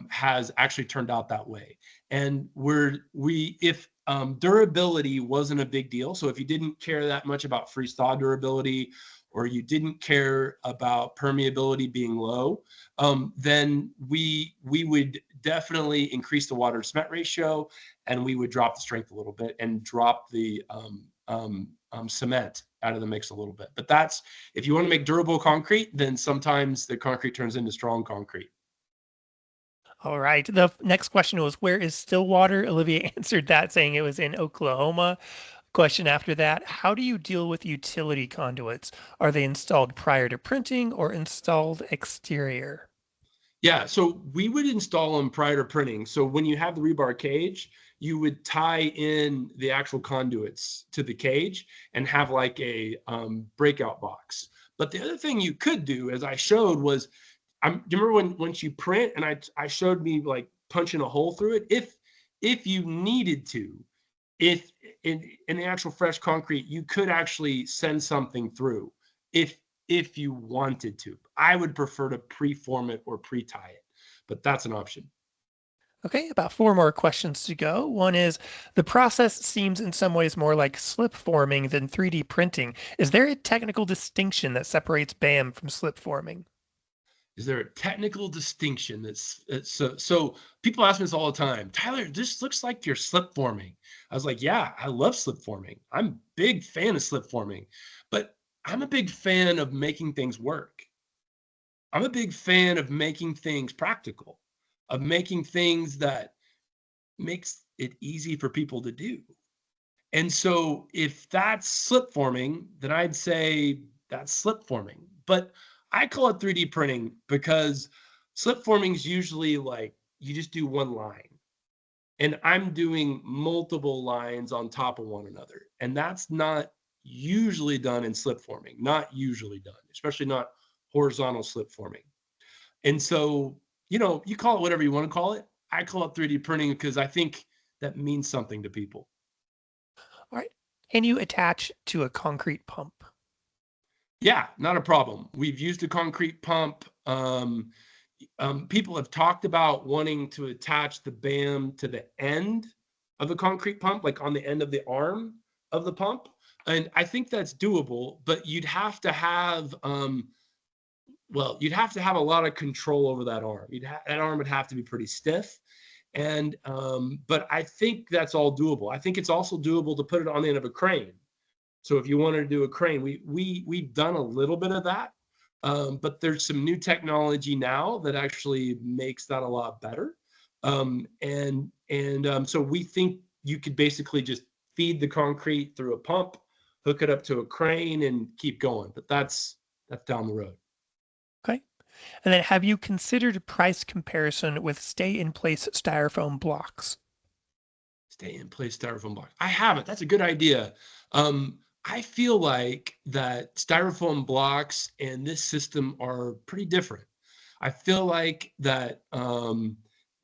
has actually turned out that way. And we if durability wasn't a big deal, so if you didn't care that much about freeze thaw durability, or you didn't care about permeability being low, then we would definitely increase the water to cement ratio, and we would drop the strength a little bit and drop the cement out of the mix a little bit. But that's, if you want to make durable concrete, then sometimes the concrete turns into strong concrete.
All right. The next question was, where is Stillwater? Olivia answered that saying it was in Oklahoma. Question after that, how do you deal with utility conduits? Are they installed prior to printing or installed exterior?
Yeah, so we would install them prior to printing. So when you have the rebar cage, you would tie in the actual conduits to the cage and have like a breakout box. But the other thing you could do, as I showed, was, do you remember when once you print and I showed me like punching a hole through it? If you needed to, if in the actual fresh concrete, you could actually send something through if if you wanted to. I would prefer to preform it or pre-tie it, but that's an option.
Okay, about 4 more questions to go. One is, the process seems in some ways more like slip forming than 3D printing. Is there a technical distinction that separates BAM from slip forming?
Is there a technical distinction that's so people ask me this all the time, Tyler, this looks like you're slip forming. I was like, yeah, I love slip forming. I'm a big fan of slip forming, but I'm a big fan of making things work. I'm a big fan of making things practical, of making things that makes it easy for people to do. And so if that's slip forming, then I'd say that's slip forming. But I call it 3D printing because slip forming is usually like you just do one line. And I'm doing multiple lines on top of one another. And that's not usually done in slip forming, not usually done, especially not horizontal slip forming. And so, you call it whatever you want to call it. I call it 3D printing because I think that means something to people.
All right. Can you attach to a concrete pump?
Yeah, not a problem. We've used a concrete pump. People have talked about wanting to attach the BAM to the end of the concrete pump, like on the end of the arm of the pump. And I think that's doable, but you'd have to have a lot of control over that arm. That arm would have to be pretty stiff. And but I think that's all doable. I think it's also doable to put it on the end of a crane. So if you wanted to do a crane, we've done a little bit of that, but there's some new technology now that actually makes that a lot better. So we think you could basically just feed the concrete through a pump, hook it up to a crane, and keep going. But that's down the road.
Okay. And then have you considered price comparison with stay-in-place styrofoam blocks?
Stay in place styrofoam blocks. I haven't. That's a good idea. I feel like that styrofoam blocks and this system are pretty different. I feel like that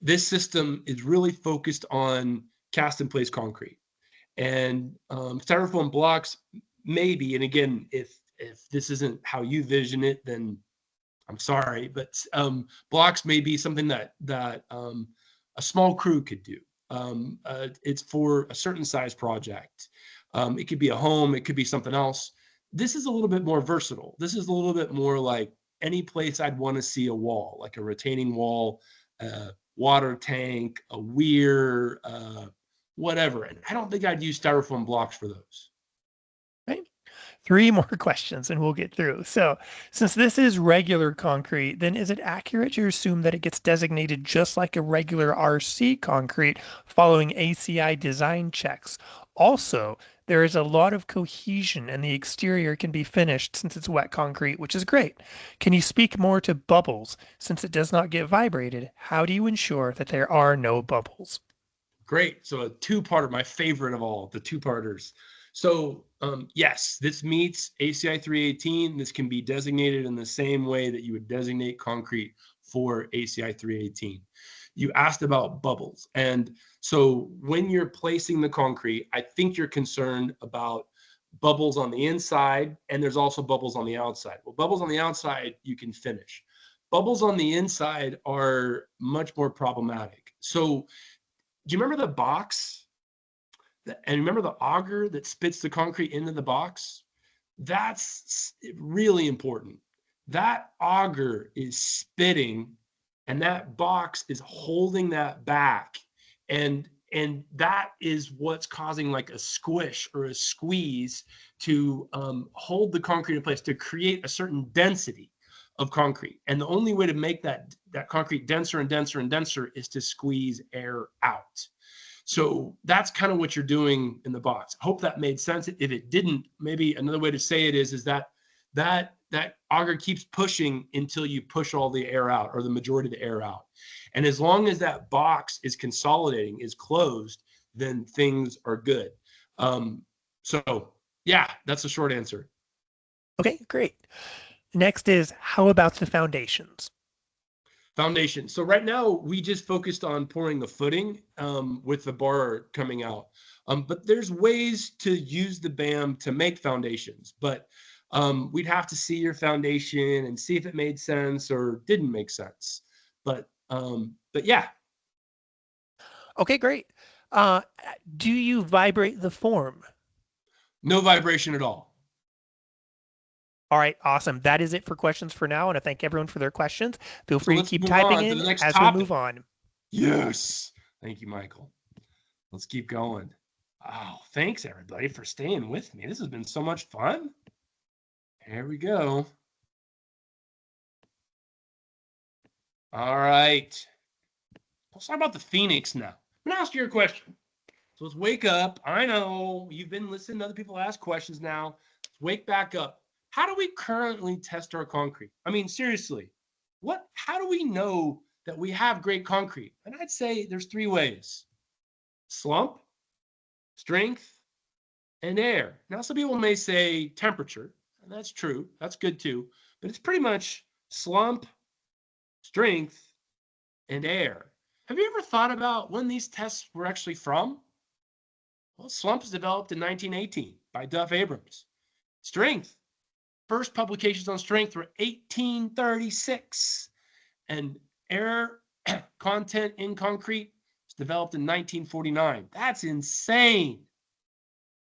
this system is really focused on cast in place concrete, and styrofoam blocks maybe. And again, if this isn't how you vision it, then I'm sorry, but blocks may be something that a small crew could do. It's for a certain size project. It could be a home, it could be something else. This is a little bit more versatile. This is a little bit more like any place I'd want to see a wall, like a retaining wall, a water tank, a weir, whatever. And I don't think I'd use styrofoam blocks for those.
Right. Three more questions and we'll get through. So, since this is regular concrete, then is it accurate to assume that it gets designated just like a regular RC concrete following ACI design checks? Also, there is a lot of cohesion and the exterior can be finished since it's wet concrete, which is great. Can you speak more to bubbles? Since it does not get vibrated, how do you ensure that there are no bubbles?
Great. So a two-parter, my favorite of all, the two-parters. So yes, this meets ACI 318. This can be designated in the same way that you would designate concrete for ACI 318. You asked about bubbles. And so when you're placing the concrete, I think you're concerned about bubbles on the inside, and there's also bubbles on the outside. Well, bubbles on the outside, you can finish. Bubbles on the inside are much more problematic. So do you remember the box? And remember the auger that spits the concrete into the box? That's really important. That auger is spitting, and that box is holding that back. And that is what's causing like a squish or a squeeze to hold the concrete in place, to create a certain density of concrete. And the only way to make that concrete denser and denser and denser is to squeeze air out. So that's kind of what you're doing in the box. I hope that made sense. If it didn't, maybe another way to say it is that auger keeps pushing until you push all the air out, or the majority of the air out. And as long as that box is consolidating, is closed, then things are good. So yeah, that's the short answer.
Okay, great. Next is how about the foundations?
Foundation. So right now we just focused on pouring the footing with the bar coming out. But there's ways to use the BAM to make foundations, but we'd have to see your foundation and see if it made sense or didn't make sense. But yeah.
Okay, great. Uh, do you vibrate the form?
No vibration at all.
All right, awesome. That is it for questions for now. And I thank everyone for their questions. Feel
So
free to
let's
keep
move
typing
on to
in
the next
as we
topic.
move on.
Yes. Thank you, Michael. Let's keep going. Oh, thanks everybody for staying with me. This has been so much fun. Here we go. All right. Let's talk about the Phoenix now. I'm going to ask you a question. So let's wake up. I know you've been listening to other people ask questions now. Let's wake back up. How do we currently test our concrete? I mean, seriously, how do we know that we have great concrete? And I'd say there's three ways: slump, strength, and air. Now, some people may say temperature, and that's true. That's good too. But it's pretty much slump, strength, and air. Have you ever thought about when these tests were actually from? Well, slump was developed in 1918 by Duff Abrams. Strength, first publications on strength were 1836. And air content in concrete was developed in 1949. That's insane.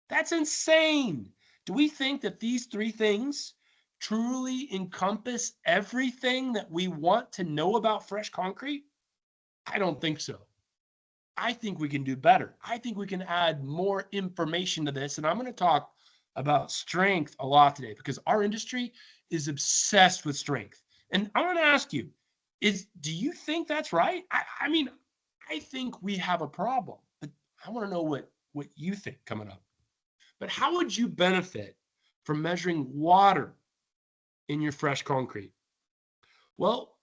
That's insane. Do we think that these three things truly encompass everything that we want to know about fresh concrete? I don't think so. I think we can do better. I think we can add more information to this. And I'm going to talk about strength a lot today because our industry is obsessed with strength. And I want to ask you, do you think that's right? I mean, I think we have a problem, but I want to know what you think coming up. But how would you benefit from measuring water in your fresh concrete? Well,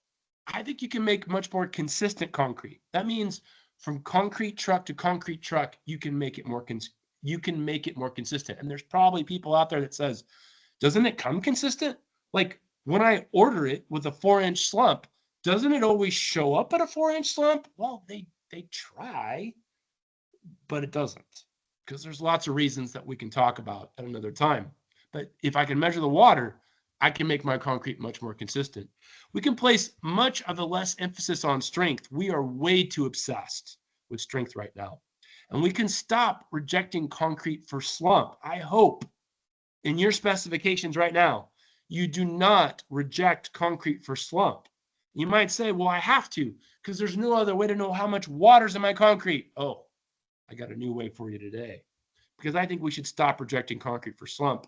I think you can make much more consistent concrete. That means from concrete truck to concrete truck, you can make it more consistent. And there's probably people out there that says, doesn't it come consistent? Like when I order it with a 4-inch slump, doesn't it always show up at a 4-inch slump? Well, they try, but it doesn't, because there's lots of reasons that we can talk about at another time. But if I can measure the water, I can make my concrete much more consistent. We can place much of the less emphasis on strength. We are way too obsessed with strength right now. And we can stop rejecting concrete for slump. I hope in your specifications right now, you do not reject concrete for slump. You might say, well, I have to, because there's no other way to know how much water's in my concrete. Oh, I got a new way for you today. Because I think we should stop rejecting concrete for slump.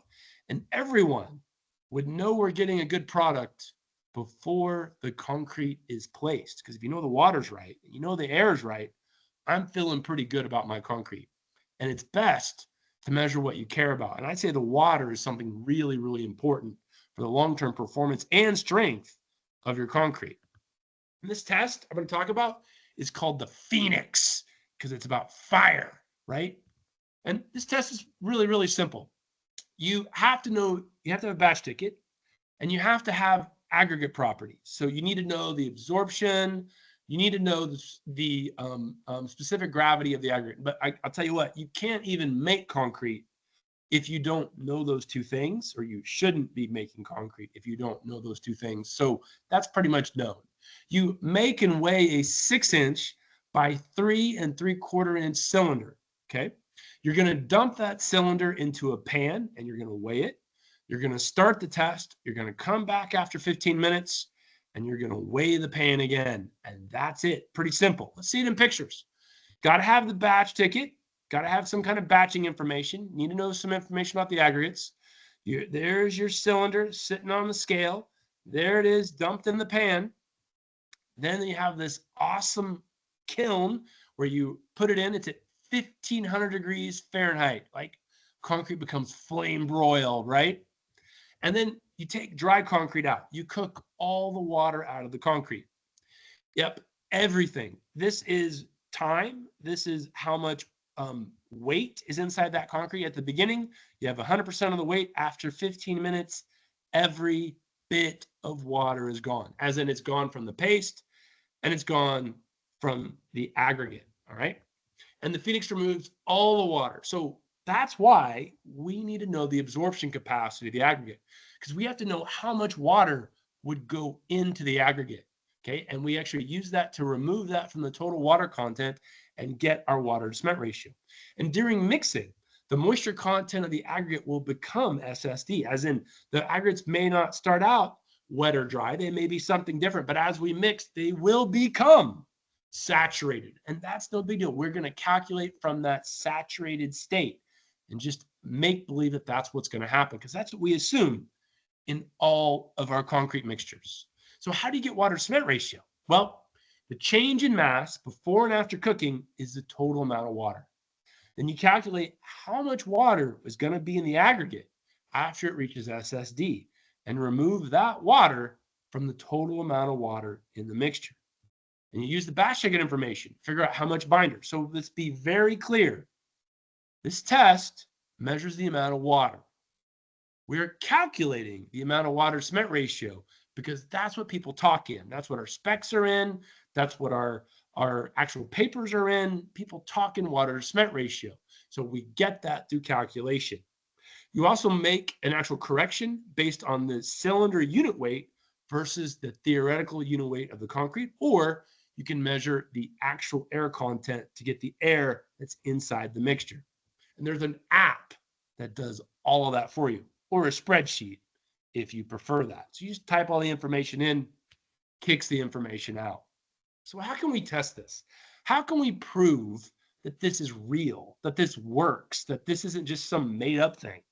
And everyone would know we're getting a good product before the concrete is placed. Because if you know the water's right, and you know the air is right, I'm feeling pretty good about my concrete. And it's best to measure what you care about. And I'd say the water is something really, really important for the long-term performance and strength of your concrete. And this test I'm going to talk about is called the Phoenix because it's about fire, right? And this test is really, really simple. You have to have a batch ticket, and you have to have aggregate properties. So you need to know the absorption, you need to know the specific gravity of the aggregate. But I'll tell you what, you can't even make concrete if you don't know those two things, or you shouldn't be making concrete if you don't know those two things. So that's pretty much known. You make and weigh a 6-inch by 3 3/4 inch cylinder, okay? You're going to dump that cylinder into a pan and you're going to weigh it. You're going to start the test. You're going to come back after 15 minutes and you're going to weigh the pan again. And that's it. Pretty simple. Let's see it in pictures. Got to have the batch ticket. Got to have some kind of batching information. Need to know some information about the aggregates. There's your cylinder sitting on the scale. There it is, dumped in the pan. Then you have this awesome kiln where you put it in. It's at 1,500 degrees Fahrenheit. Like concrete becomes flame broiled, right? And then you take dry concrete out. You cook all the water out of the concrete. Yep, everything. This is time. This is how much weight is inside that concrete. At the beginning, you have 100% of the weight. After 15 minutes, every bit of water is gone, as in it's gone from the paste and it's gone from the aggregate, all right? And the Phoenix removes all the water. So that's why we need to know the absorption capacity of the aggregate, because we have to know how much water would go into the aggregate, okay? And we actually use that to remove that from the total water content and get our water to cement ratio. And during mixing, the moisture content of the aggregate will become SSD, as in the aggregates may not start out wet or dry. They may be something different, but as we mix, they will become saturated. And that's no big deal. We're going to calculate from that saturated state and just make believe that that's what's going to happen, because that's what we assume in all of our concrete mixtures. So how do you get water to cement ratio? Well, the change in mass before and after cooking is the total amount of water. Then you calculate how much water is going to be in the aggregate after it reaches SSD and remove that water from the total amount of water in the mixture. And you use the batch ticket information, figure out how much binder. So let's be very clear. This test measures the amount of water. We're calculating the amount of water cement ratio because that's what people talk in. That's what our specs are in. That's what our actual papers are in. People talk in water to cement ratio. So we get that through calculation. You also make an actual correction based on the cylinder unit weight versus the theoretical unit weight of the concrete, or you can measure the actual air content to get the air that's inside the mixture. And there's an app that does all of that for you, or a spreadsheet if you prefer that. So you just type all the information in, kicks the information out. So how can we test this? How can we prove that this is real, that this works, that this isn't just some made up thing?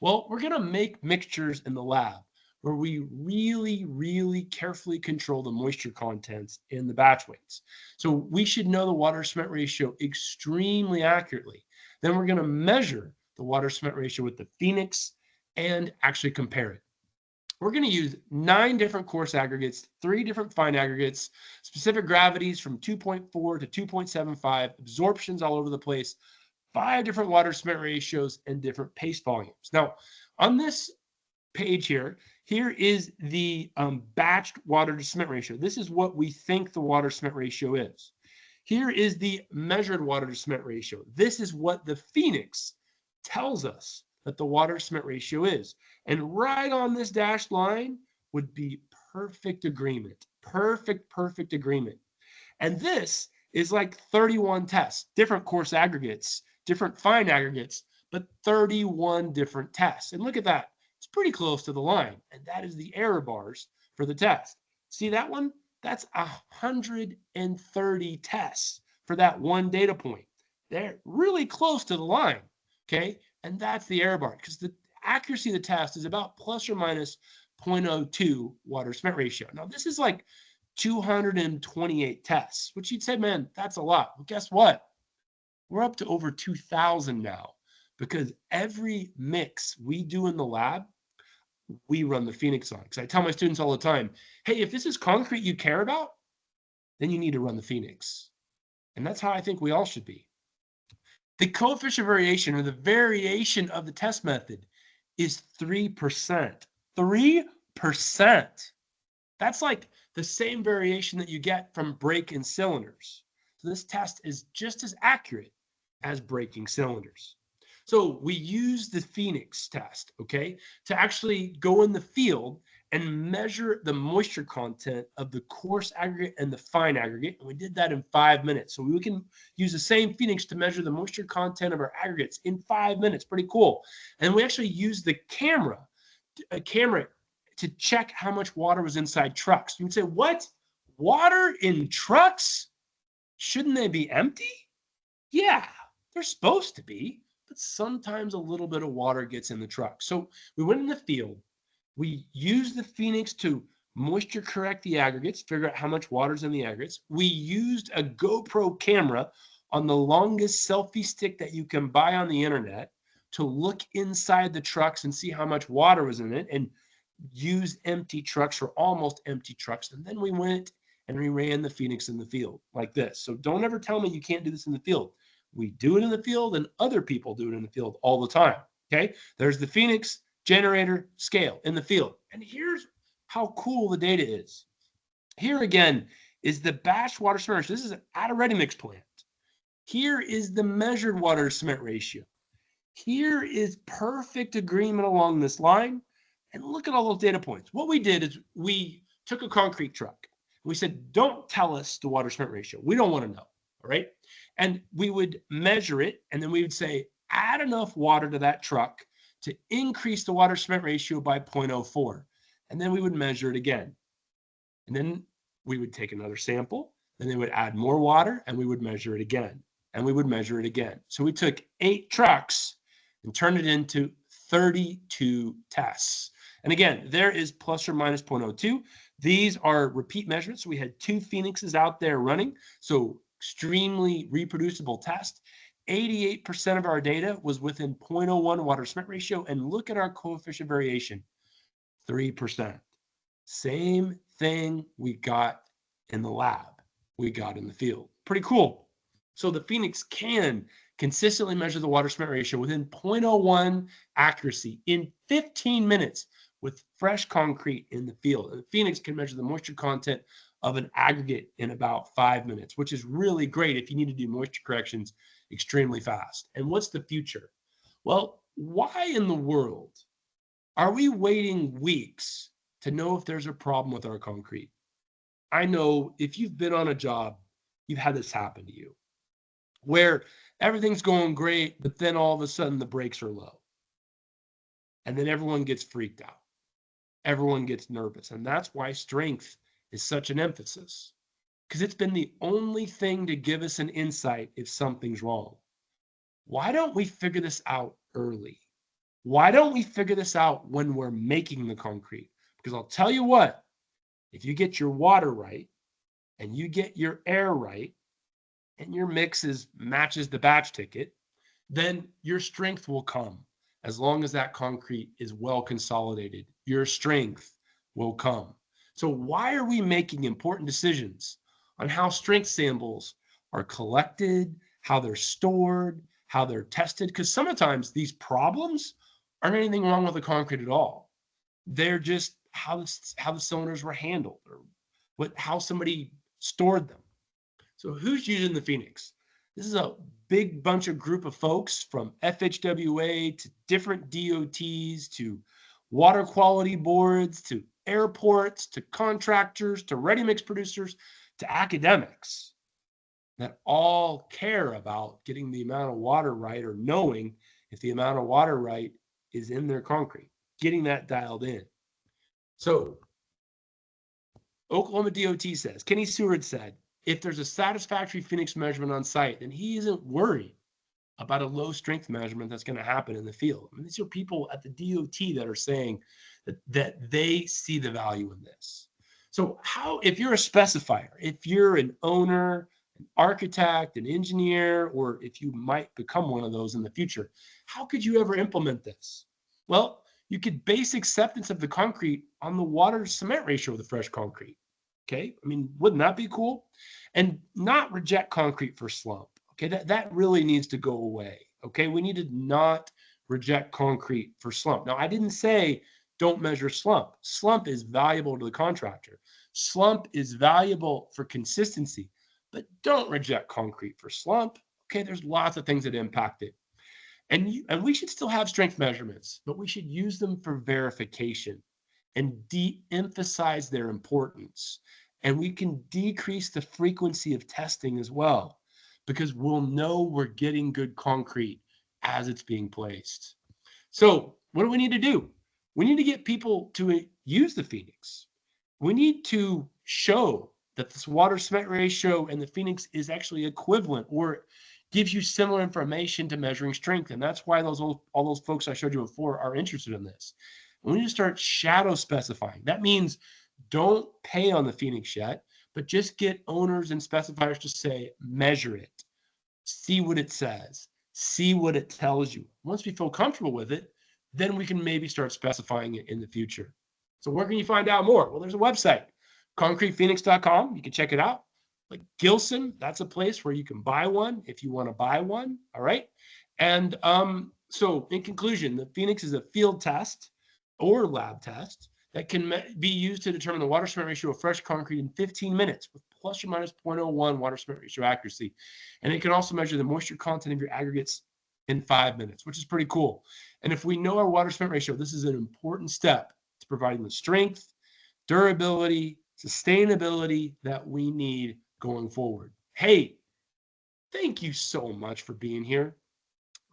Well, we're going to make mixtures in the lab where we really, really carefully control the moisture contents in the batch weights. So we should know the water cement ratio extremely accurately. Then we're going to measure the water cement ratio with the Phoenix and actually compare it. We're going to use 9 different coarse aggregates, 3 different fine aggregates, specific gravities from 2.4 to 2.75, absorptions all over the place, 5 different water cement ratios, and different paste volumes. Now, on this page here is the batched water to cement ratio. This is what we think the water cement ratio is. Here is the measured water to cement ratio. This is what the Phoenix tells us that the water to cement ratio is. And right on this dashed line would be perfect agreement. Perfect agreement. And this is like 31 tests, different coarse aggregates, different fine aggregates, but 31 different tests. And look at that. It's pretty close to the line. And that is the error bars for the test. See that one? That's 130 tests for that one data point. They're really close to the line. Okay. And that's the error bar because the accuracy of the test is about plus or minus 0.02 water cement ratio. Now, this is like 228 tests, which you'd say, man, that's a lot. Well, guess what? We're up to over 2,000 now because every mix we do in the lab, we run the Phoenix on. Because I tell my students all the time, hey, if this is concrete you care about, then you need to run the Phoenix. And that's how I think we all should be. The coefficient variation, or the variation of the test method, is 3%. 3%. That's like the same variation that you get from break-in cylinders. So this test is just as accurate as breaking cylinders. So we use the Phoenix test, okay, to actually go in the field and measure the moisture content of the coarse aggregate and the fine aggregate. And we did that in 5 minutes. So we can use the same Phoenix to measure the moisture content of our aggregates in 5 minutes. Pretty cool. And we actually use the camera to check how much water was inside trucks. You would say, what? Water in trucks? Shouldn't they be empty? Yeah, they're supposed to be, but sometimes a little bit of water gets in the truck. So we went in the field. We used the Phoenix to moisture correct the aggregates, figure out how much water's in the aggregates. We used a GoPro camera on the longest selfie stick that you can buy on the internet to look inside the trucks and see how much water was in it and use empty trucks or almost empty trucks. And then we went and we ran the Phoenix in the field like this. So don't ever tell me you can't do this in the field. We do it in the field and other people do it in the field all the time. Okay. There's the Phoenix generator scale in the field. And here's how cool the data is. Here again is the batch water cement ratio. This is at a ready mix plant. Here is the measured water cement ratio. Here is perfect agreement along this line. And look at all those data points. What we did is we took a concrete truck. We said, don't tell us the water cement ratio. We don't want to know. All right. And we would measure it. And then we would say, add enough water to that truck to increase the water cement ratio by 0.04. And then we would measure it again. And then we would take another sample. Then they would add more water and we would measure it again. And we would measure it again. So we took 8 trucks and turned it into 32 tests. And again, there is plus or minus 0.02. These are repeat measurements. So we had 2 Phoenixes out there running. So extremely reproducible test. 88% of our data was within 0.01 water cement ratio. And look at our coefficient variation, 3%. Same thing we got in the lab, we got in the field. Pretty cool. So the Phoenix can consistently measure the water cement ratio within 0.01 accuracy in 15 minutes with fresh concrete in the field. And Phoenix can measure the moisture content of an aggregate in about 5 minutes, which is really great if you need to do moisture corrections extremely fast. And what's the future? Well, why in the world are we waiting weeks to know if there's a problem with our concrete? I know if you've been on a job, you've had this happen to you where everything's going great, but then all of a sudden the brakes are low. And then everyone gets freaked out. Everyone gets nervous. And that's why strength is such an emphasis, because it's been the only thing to give us an insight if something's wrong. Why don't we figure this out early? Why don't we figure this out when we're making the concrete? Because I'll tell you what, if you get your water right and you get your air right and your mix matches the batch ticket, then your strength will come. As long as that concrete is well consolidated, your strength will come. So why are we making important decisions on how strength samples are collected, how they're stored, how they're tested? Because sometimes these problems aren't anything wrong with the concrete at all. They're just how the cylinders were handled or how somebody stored them. So who's using the Phoenix? This is a big bunch of group of folks from FHWA to different DOTs to water quality boards to airports to contractors to ready mix producers to academics that all care about getting the amount of water right or knowing if the amount of water right is in their concrete, getting that dialed in. So Oklahoma DOT says, Kenny Seward said, if there's a satisfactory Phoenix measurement on site, then he isn't worried about a low strength measurement that's going to happen in the field. I mean, these are people at the DOT that are saying that they see the value in this. So how, if you're a specifier, if you're an owner, an architect, an engineer, or if you might become one of those in the future, how could you ever implement this? Well, you could base acceptance of the concrete on the water to cement ratio of the fresh concrete. Okay. I mean, wouldn't that be cool? And not reject concrete for slump. Okay. That really needs to go away. Okay. We need to not reject concrete for slump. Now, I didn't say don't measure slump. Slump is valuable to the contractor. Slump is valuable for consistency, but don't reject concrete for slump. Okay. There's lots of things that impact it. And we should still have strength measurements, but we should use them for verification and de-emphasize their importance. And we can decrease the frequency of testing as well, because we'll know we're getting good concrete as it's being placed. So what do we need to do? We need to get people to use the Phoenix. We need to show that this water cement ratio and the Phoenix is actually equivalent or gives you similar information to measuring strength. And that's why all those folks I showed you before are interested in this. And we need to start shadow specifying. That means don't pay on the Phoenix yet, but just get owners and specifiers to say, measure it, see what it says, see what it tells you. Once we feel comfortable with it, then we can maybe start specifying it in the future. So where can you find out more? Well, there's a website, concretephoenix.com. You can check it out. Like Gilson, that's a place where you can buy one if you want to buy one. All right. And so in conclusion, the Phoenix is a field test or lab test that can be used to determine the water cement ratio of fresh concrete in 15 minutes with plus or minus 0.01 water cement ratio accuracy. And it can also measure the moisture content of your aggregates in 5 minutes, which is pretty cool. And if we know our water cement ratio, this is an important step to providing the strength, durability, sustainability that we need going forward. Hey, thank you so much for being here.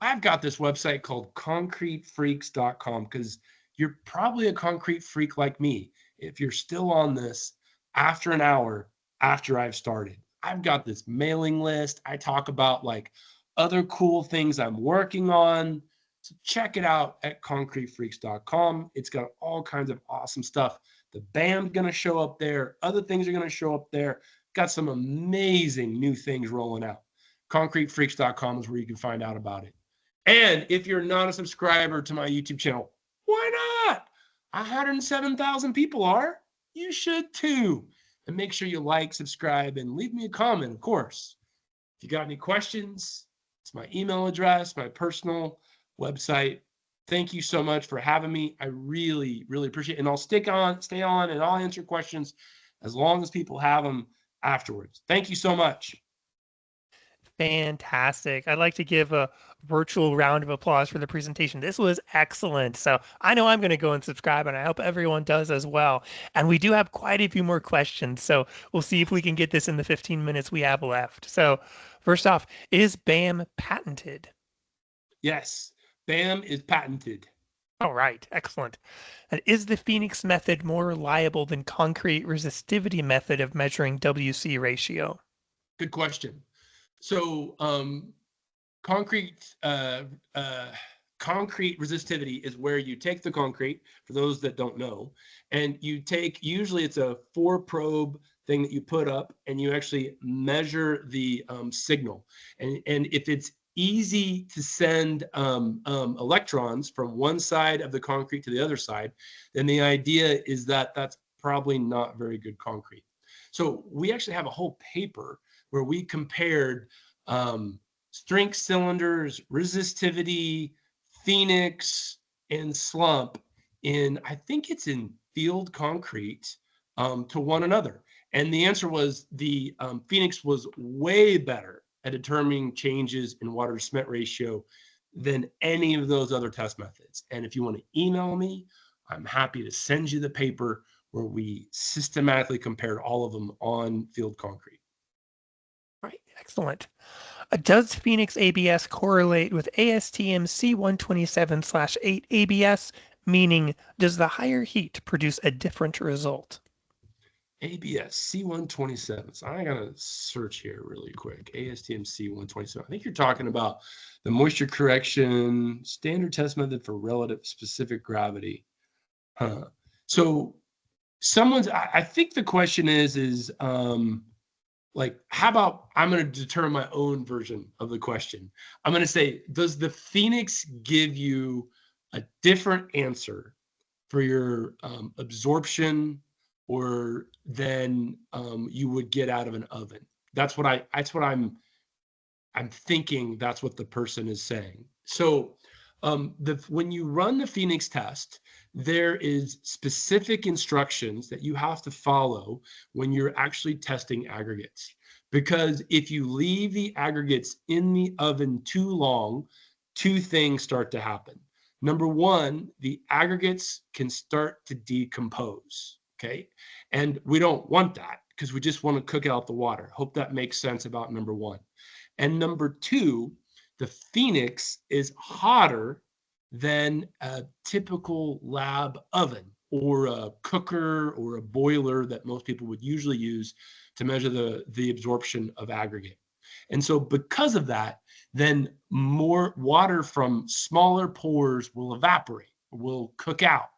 I've got this website called concretefreaks.com because you're probably a concrete freak like me if you're still on this after an hour after I've started. I've got this mailing list. I talk about like other cool things I'm working on. So check it out at concretefreaks.com. It's got all kinds of awesome stuff. The band's going to show up there. Other things are going to show up there. Got some amazing new things rolling out. Concretefreaks.com is where you can find out about it. And if you're not a subscriber to my YouTube channel, why not? 107,000 people are. You should too. And make sure you like, subscribe, and leave me a comment, of course. If you got any questions, it's my email address, my personal website. Thank you so much for having me. I really, really appreciate it. And I'll stay on, and I'll answer questions as long as people have them afterwards. Thank you so much.
Fantastic. I'd like to give a virtual round of applause for the presentation. This was excellent. So I know I'm going to go and subscribe, and I hope everyone does as well. And we do have quite a few more questions. So we'll see if we can get this in the 15 minutes we have left. So first off, is BAM patented?
Yes, BAM is patented.
All right, excellent. And is the Phoenix method more reliable than concrete resistivity method of measuring WC ratio?
Good question. So concrete concrete resistivity is where you take the concrete, for those that don't know, and you take, usually it's a 4-probe thing that you put up, and you actually measure the signal. And if it's easy to send electrons from one side of the concrete to the other side, then the idea is that that's probably not very good concrete. So we actually have a whole paper where we compared strength cylinders, resistivity, Phoenix, and slump in, I think it's in field concrete, to one another. And the answer was the Phoenix was way better at determining changes in water to cement ratio than any of those other test methods. And if you want to email me, I'm happy to send you the paper where we systematically compared all of them on field concrete.
All right, excellent. Does Phoenix ABS correlate with ASTM C127/8 ABS, meaning does the higher heat produce a different result?
ABS C127. So I gotta search here really quick. ASTM C127. I think you're talking about the moisture correction standard test method for relative specific gravity. Huh. So I think the question is like, how about I'm going to determine my own version of the question. I'm going to say, does the Phoenix give you a different answer for your absorption or than you would get out of an oven? That's what I'm thinking that's what the person is saying. So when you run the Phoenix test, there is specific instructions that you have to follow when you're actually testing aggregates. Because if you leave the aggregates in the oven too long, two things start to happen. Number one, the aggregates can start to decompose. Okay. And we don't want that because we just want to cook out the water. Hope that makes sense about number one. And number two, the Phoenix is hotter than a typical lab oven or a cooker or a boiler that most people would usually use to measure the absorption of aggregate. And so because of that, then more water from smaller pores will evaporate, will cook out.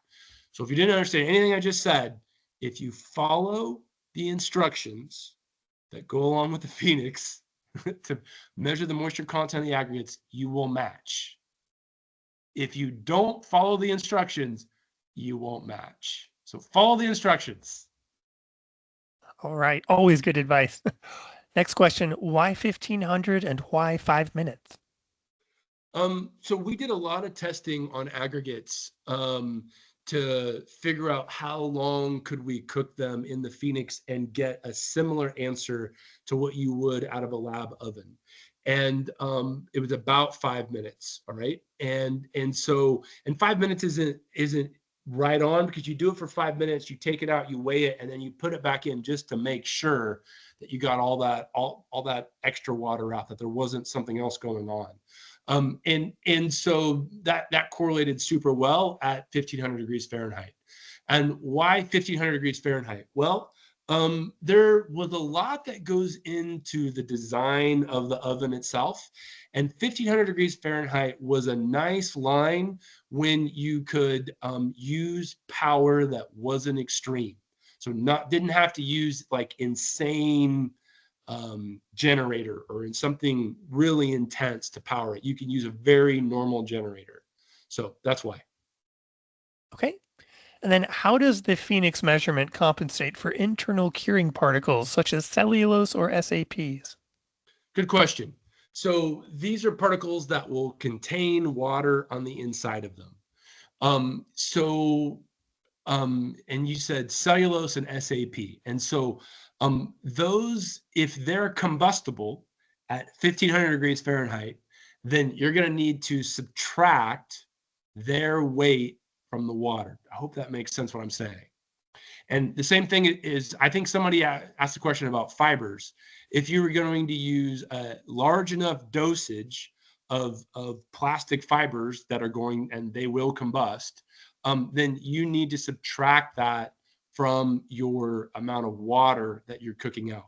So if you didn't understand anything I just said, if you follow the instructions that go along with the Phoenix, to measure the moisture content of the aggregates, you will match. If you don't follow the instructions, you won't match. So follow the instructions.
All right, always good advice. Next question, why 1500 and why 5 minutes?
So we did a lot of testing on aggregates to figure out how long could we cook them in the Phoenix and get a similar answer to what you would out of a lab oven. And it was about 5 minutes. All right. And 5 minutes isn't right on because you do it for 5 minutes, you take it out, you weigh it, and then you put it back in just to make sure that you got all that extra water out, that there wasn't something else going on. And so that correlated super well at 1500 degrees Fahrenheit. And why 1500 degrees Fahrenheit? Well, there was a lot that goes into the design of the oven itself. And 1500 degrees Fahrenheit was a nice line when you could use power that wasn't extreme. So didn't have to use like insane generator or in something really intense to power it. You can use a very normal generator. So that's why.
Okay. And then how does the Phoenix measurement compensate for internal curing particles such as cellulose or SAPs?
Good question. So these are particles that will contain water on the inside of them. And you said cellulose and SAP. And so those, if they're combustible at 1500 degrees Fahrenheit, then you're going to need to subtract their weight from the water. I hope that makes sense what I'm saying. And the same thing is, I think somebody asked a question about fibers. If you were going to use a large enough dosage of plastic fibers that are going and they will combust, then you need to subtract that from your amount of water that you're cooking out.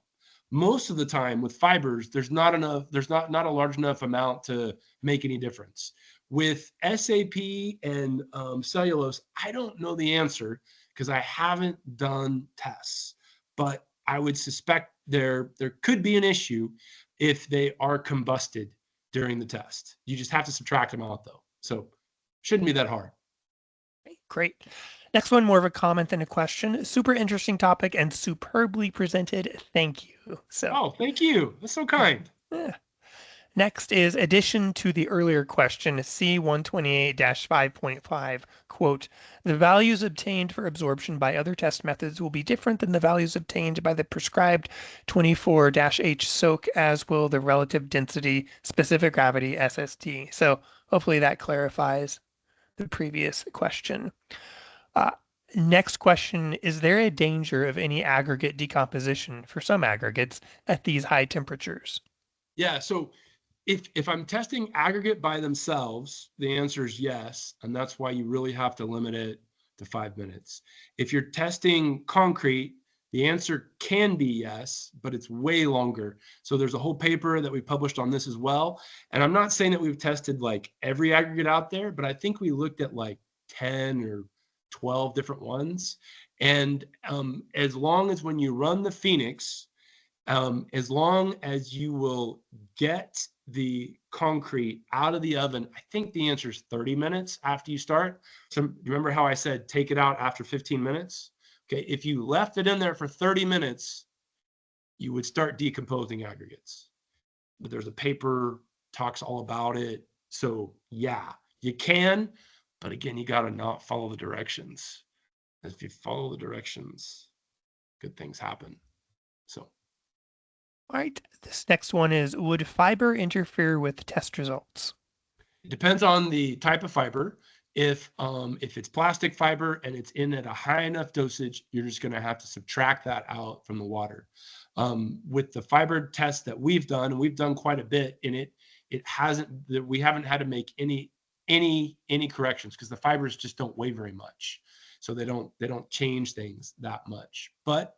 Most of the time with fibers, there's not a large enough amount to make any difference. With SAP and cellulose, I don't know the answer because I haven't done tests, but I would suspect there could be an issue if they are combusted during the test. You just have to subtract them out though. So shouldn't be that hard.
Great. Next one, more of a comment than a question. Super interesting topic and superbly presented. Thank you. So,
Oh, thank you. That's so kind.
yeah. Next is addition to the earlier question, C128-5.5, quote, the values obtained for absorption by other test methods will be different than the values obtained by the prescribed 24-H soak, as will the relative density specific gravity SST. So hopefully that clarifies the previous question. Uh, Next question, is there a danger of any aggregate decomposition for some aggregates at these high temperatures?
Yeah. So if I'm testing aggregate by themselves, the answer is yes. And that's why you really have to limit it to 5 minutes. If you're testing concrete, the answer can be yes, but it's way longer. So there's a whole paper that we published on this as well. And I'm not saying that we've tested like every aggregate out there, but I think we looked at like 10 or 12 different ones. And as long as when you run the Phoenix, as long as you will get the concrete out of the oven, I think the answer is 30 minutes after you start. So remember how I said take it out after 15 minutes? Okay, if you left it in there for 30 minutes, you would start decomposing aggregates. But there's a paper talks all about it. So yeah, you can, but again, you got to not follow the directions. If you follow the directions, good things happen. So
All right, this next one is, would fiber interfere with test results?
it depends on the type of fiber. If it's plastic fiber and it's in at a high enough dosage, you're just going to have to subtract that out from the water. With the fiber test that we've done, and we've done quite a bit in it, we haven't had to make any corrections because the fibers just don't weigh very much, so they don't change things that much. But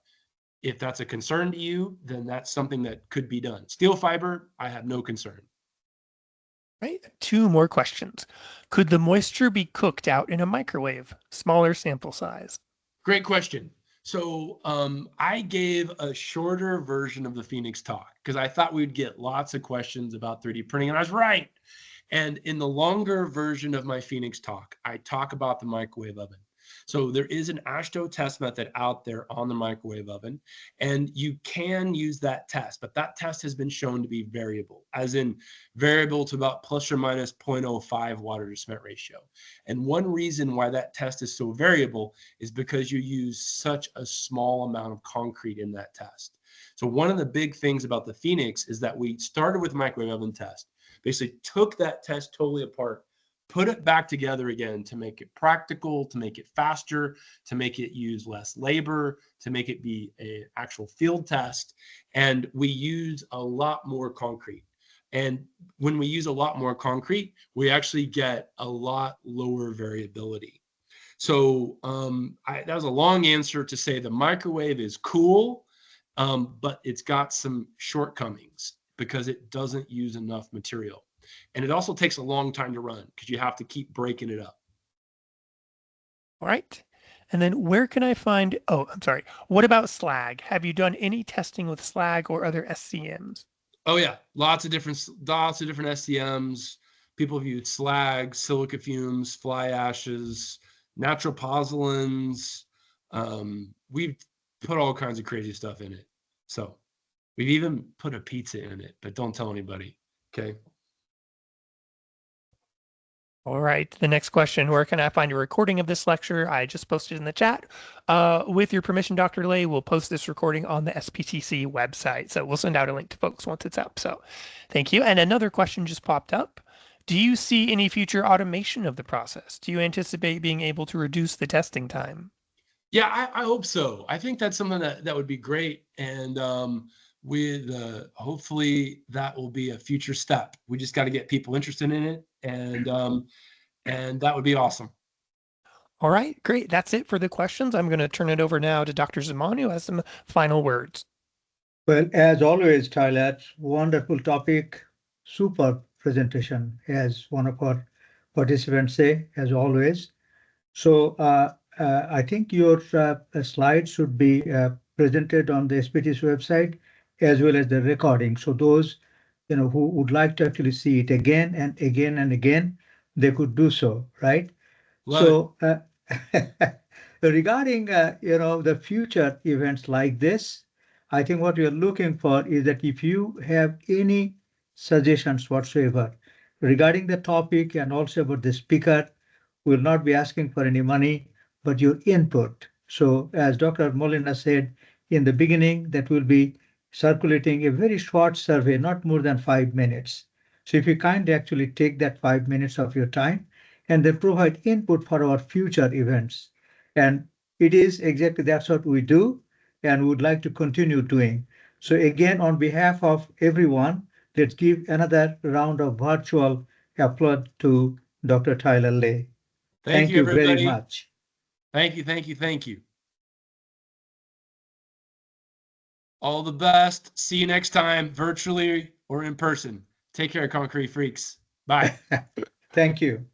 if that's a concern to you, then that's something that could be done. Steel fiber, I have no concern.
Right, two more questions. Could the moisture be cooked out in a microwave? Smaller sample size.
Great question. So I gave a shorter version of the Phoenix talk because I thought we'd get lots of questions about 3D printing, and I was right. And in the longer version of my Phoenix talk, I talk about the microwave oven. So there is an AASHTO test method out there on the microwave oven, and you can use that test, but that test has been shown to be variable, as in variable to about plus or minus 0.05 water to cement ratio. And one reason why that test is so variable is because you use such a small amount of concrete in that test. So one of the big things about the Phoenix is that we started with microwave oven test, basically took that test totally apart, put it back together again to make it practical, to make it faster, to make it use less labor, to make it be an actual field test. And we use a lot more concrete. And when we use a lot more concrete, we actually get a lot lower variability. So that was a long answer to say the microwave is cool, but it's got some shortcomings because it doesn't use enough material. And it also takes a long time to run because you have to keep breaking it up.
All right. And then where can I find, oh, I'm sorry. What about slag? Have you done any testing with slag or other SCMs?
Oh yeah, lots of different SCMs. People have used slag, silica fumes, fly ashes, natural pozzolans. We've put all kinds of crazy stuff in it. So we've even put a pizza in it, but don't tell anybody. Okay.
All right. The next question, where can I find a recording of this lecture? I just posted in the chat. With your permission, Dr. Lay, we'll post this recording on the SPTC website. So we'll send out a link to folks once it's up. So thank you. And another question just popped up. Do you see any future automation of the process? Do you anticipate being able to reduce the testing time?
Yeah, I hope so. I think that's something that would be great. And with hopefully that will be a future step. We just got to get people interested in it, and that would be awesome.
All right, great. That's it for the questions. I'm going to turn it over now to Dr. Zaman, who has some final words.
Well, as always, Tyler, wonderful topic, super presentation, as one of our participants say, as always. So I think your slides should be presented on the SPTC website as well as the recording. So those who would like to actually see it again and again and again, they could do so, right?
Love it.
So regarding the future events like this, I think what we are looking for is that if you have any suggestions whatsoever regarding the topic and also about the speaker, will not be asking for any money, but your input. So as Dr. Molina said in the beginning, that will be circulating a very short survey, not more than 5 minutes. So if you kindly actually take that 5 minutes of your time and then provide input for our future events. And it is exactly that's what we do and would like to continue doing. So again, on behalf of everyone, let's give another round of virtual applause to Dr. Tyler Lay.
Thank
Thank
you,
you very
everybody.
much.
Thank you, thank you, thank you. All the best. See you next time, virtually or in person. Take care, Concrete Freaks. Bye.
Thank you.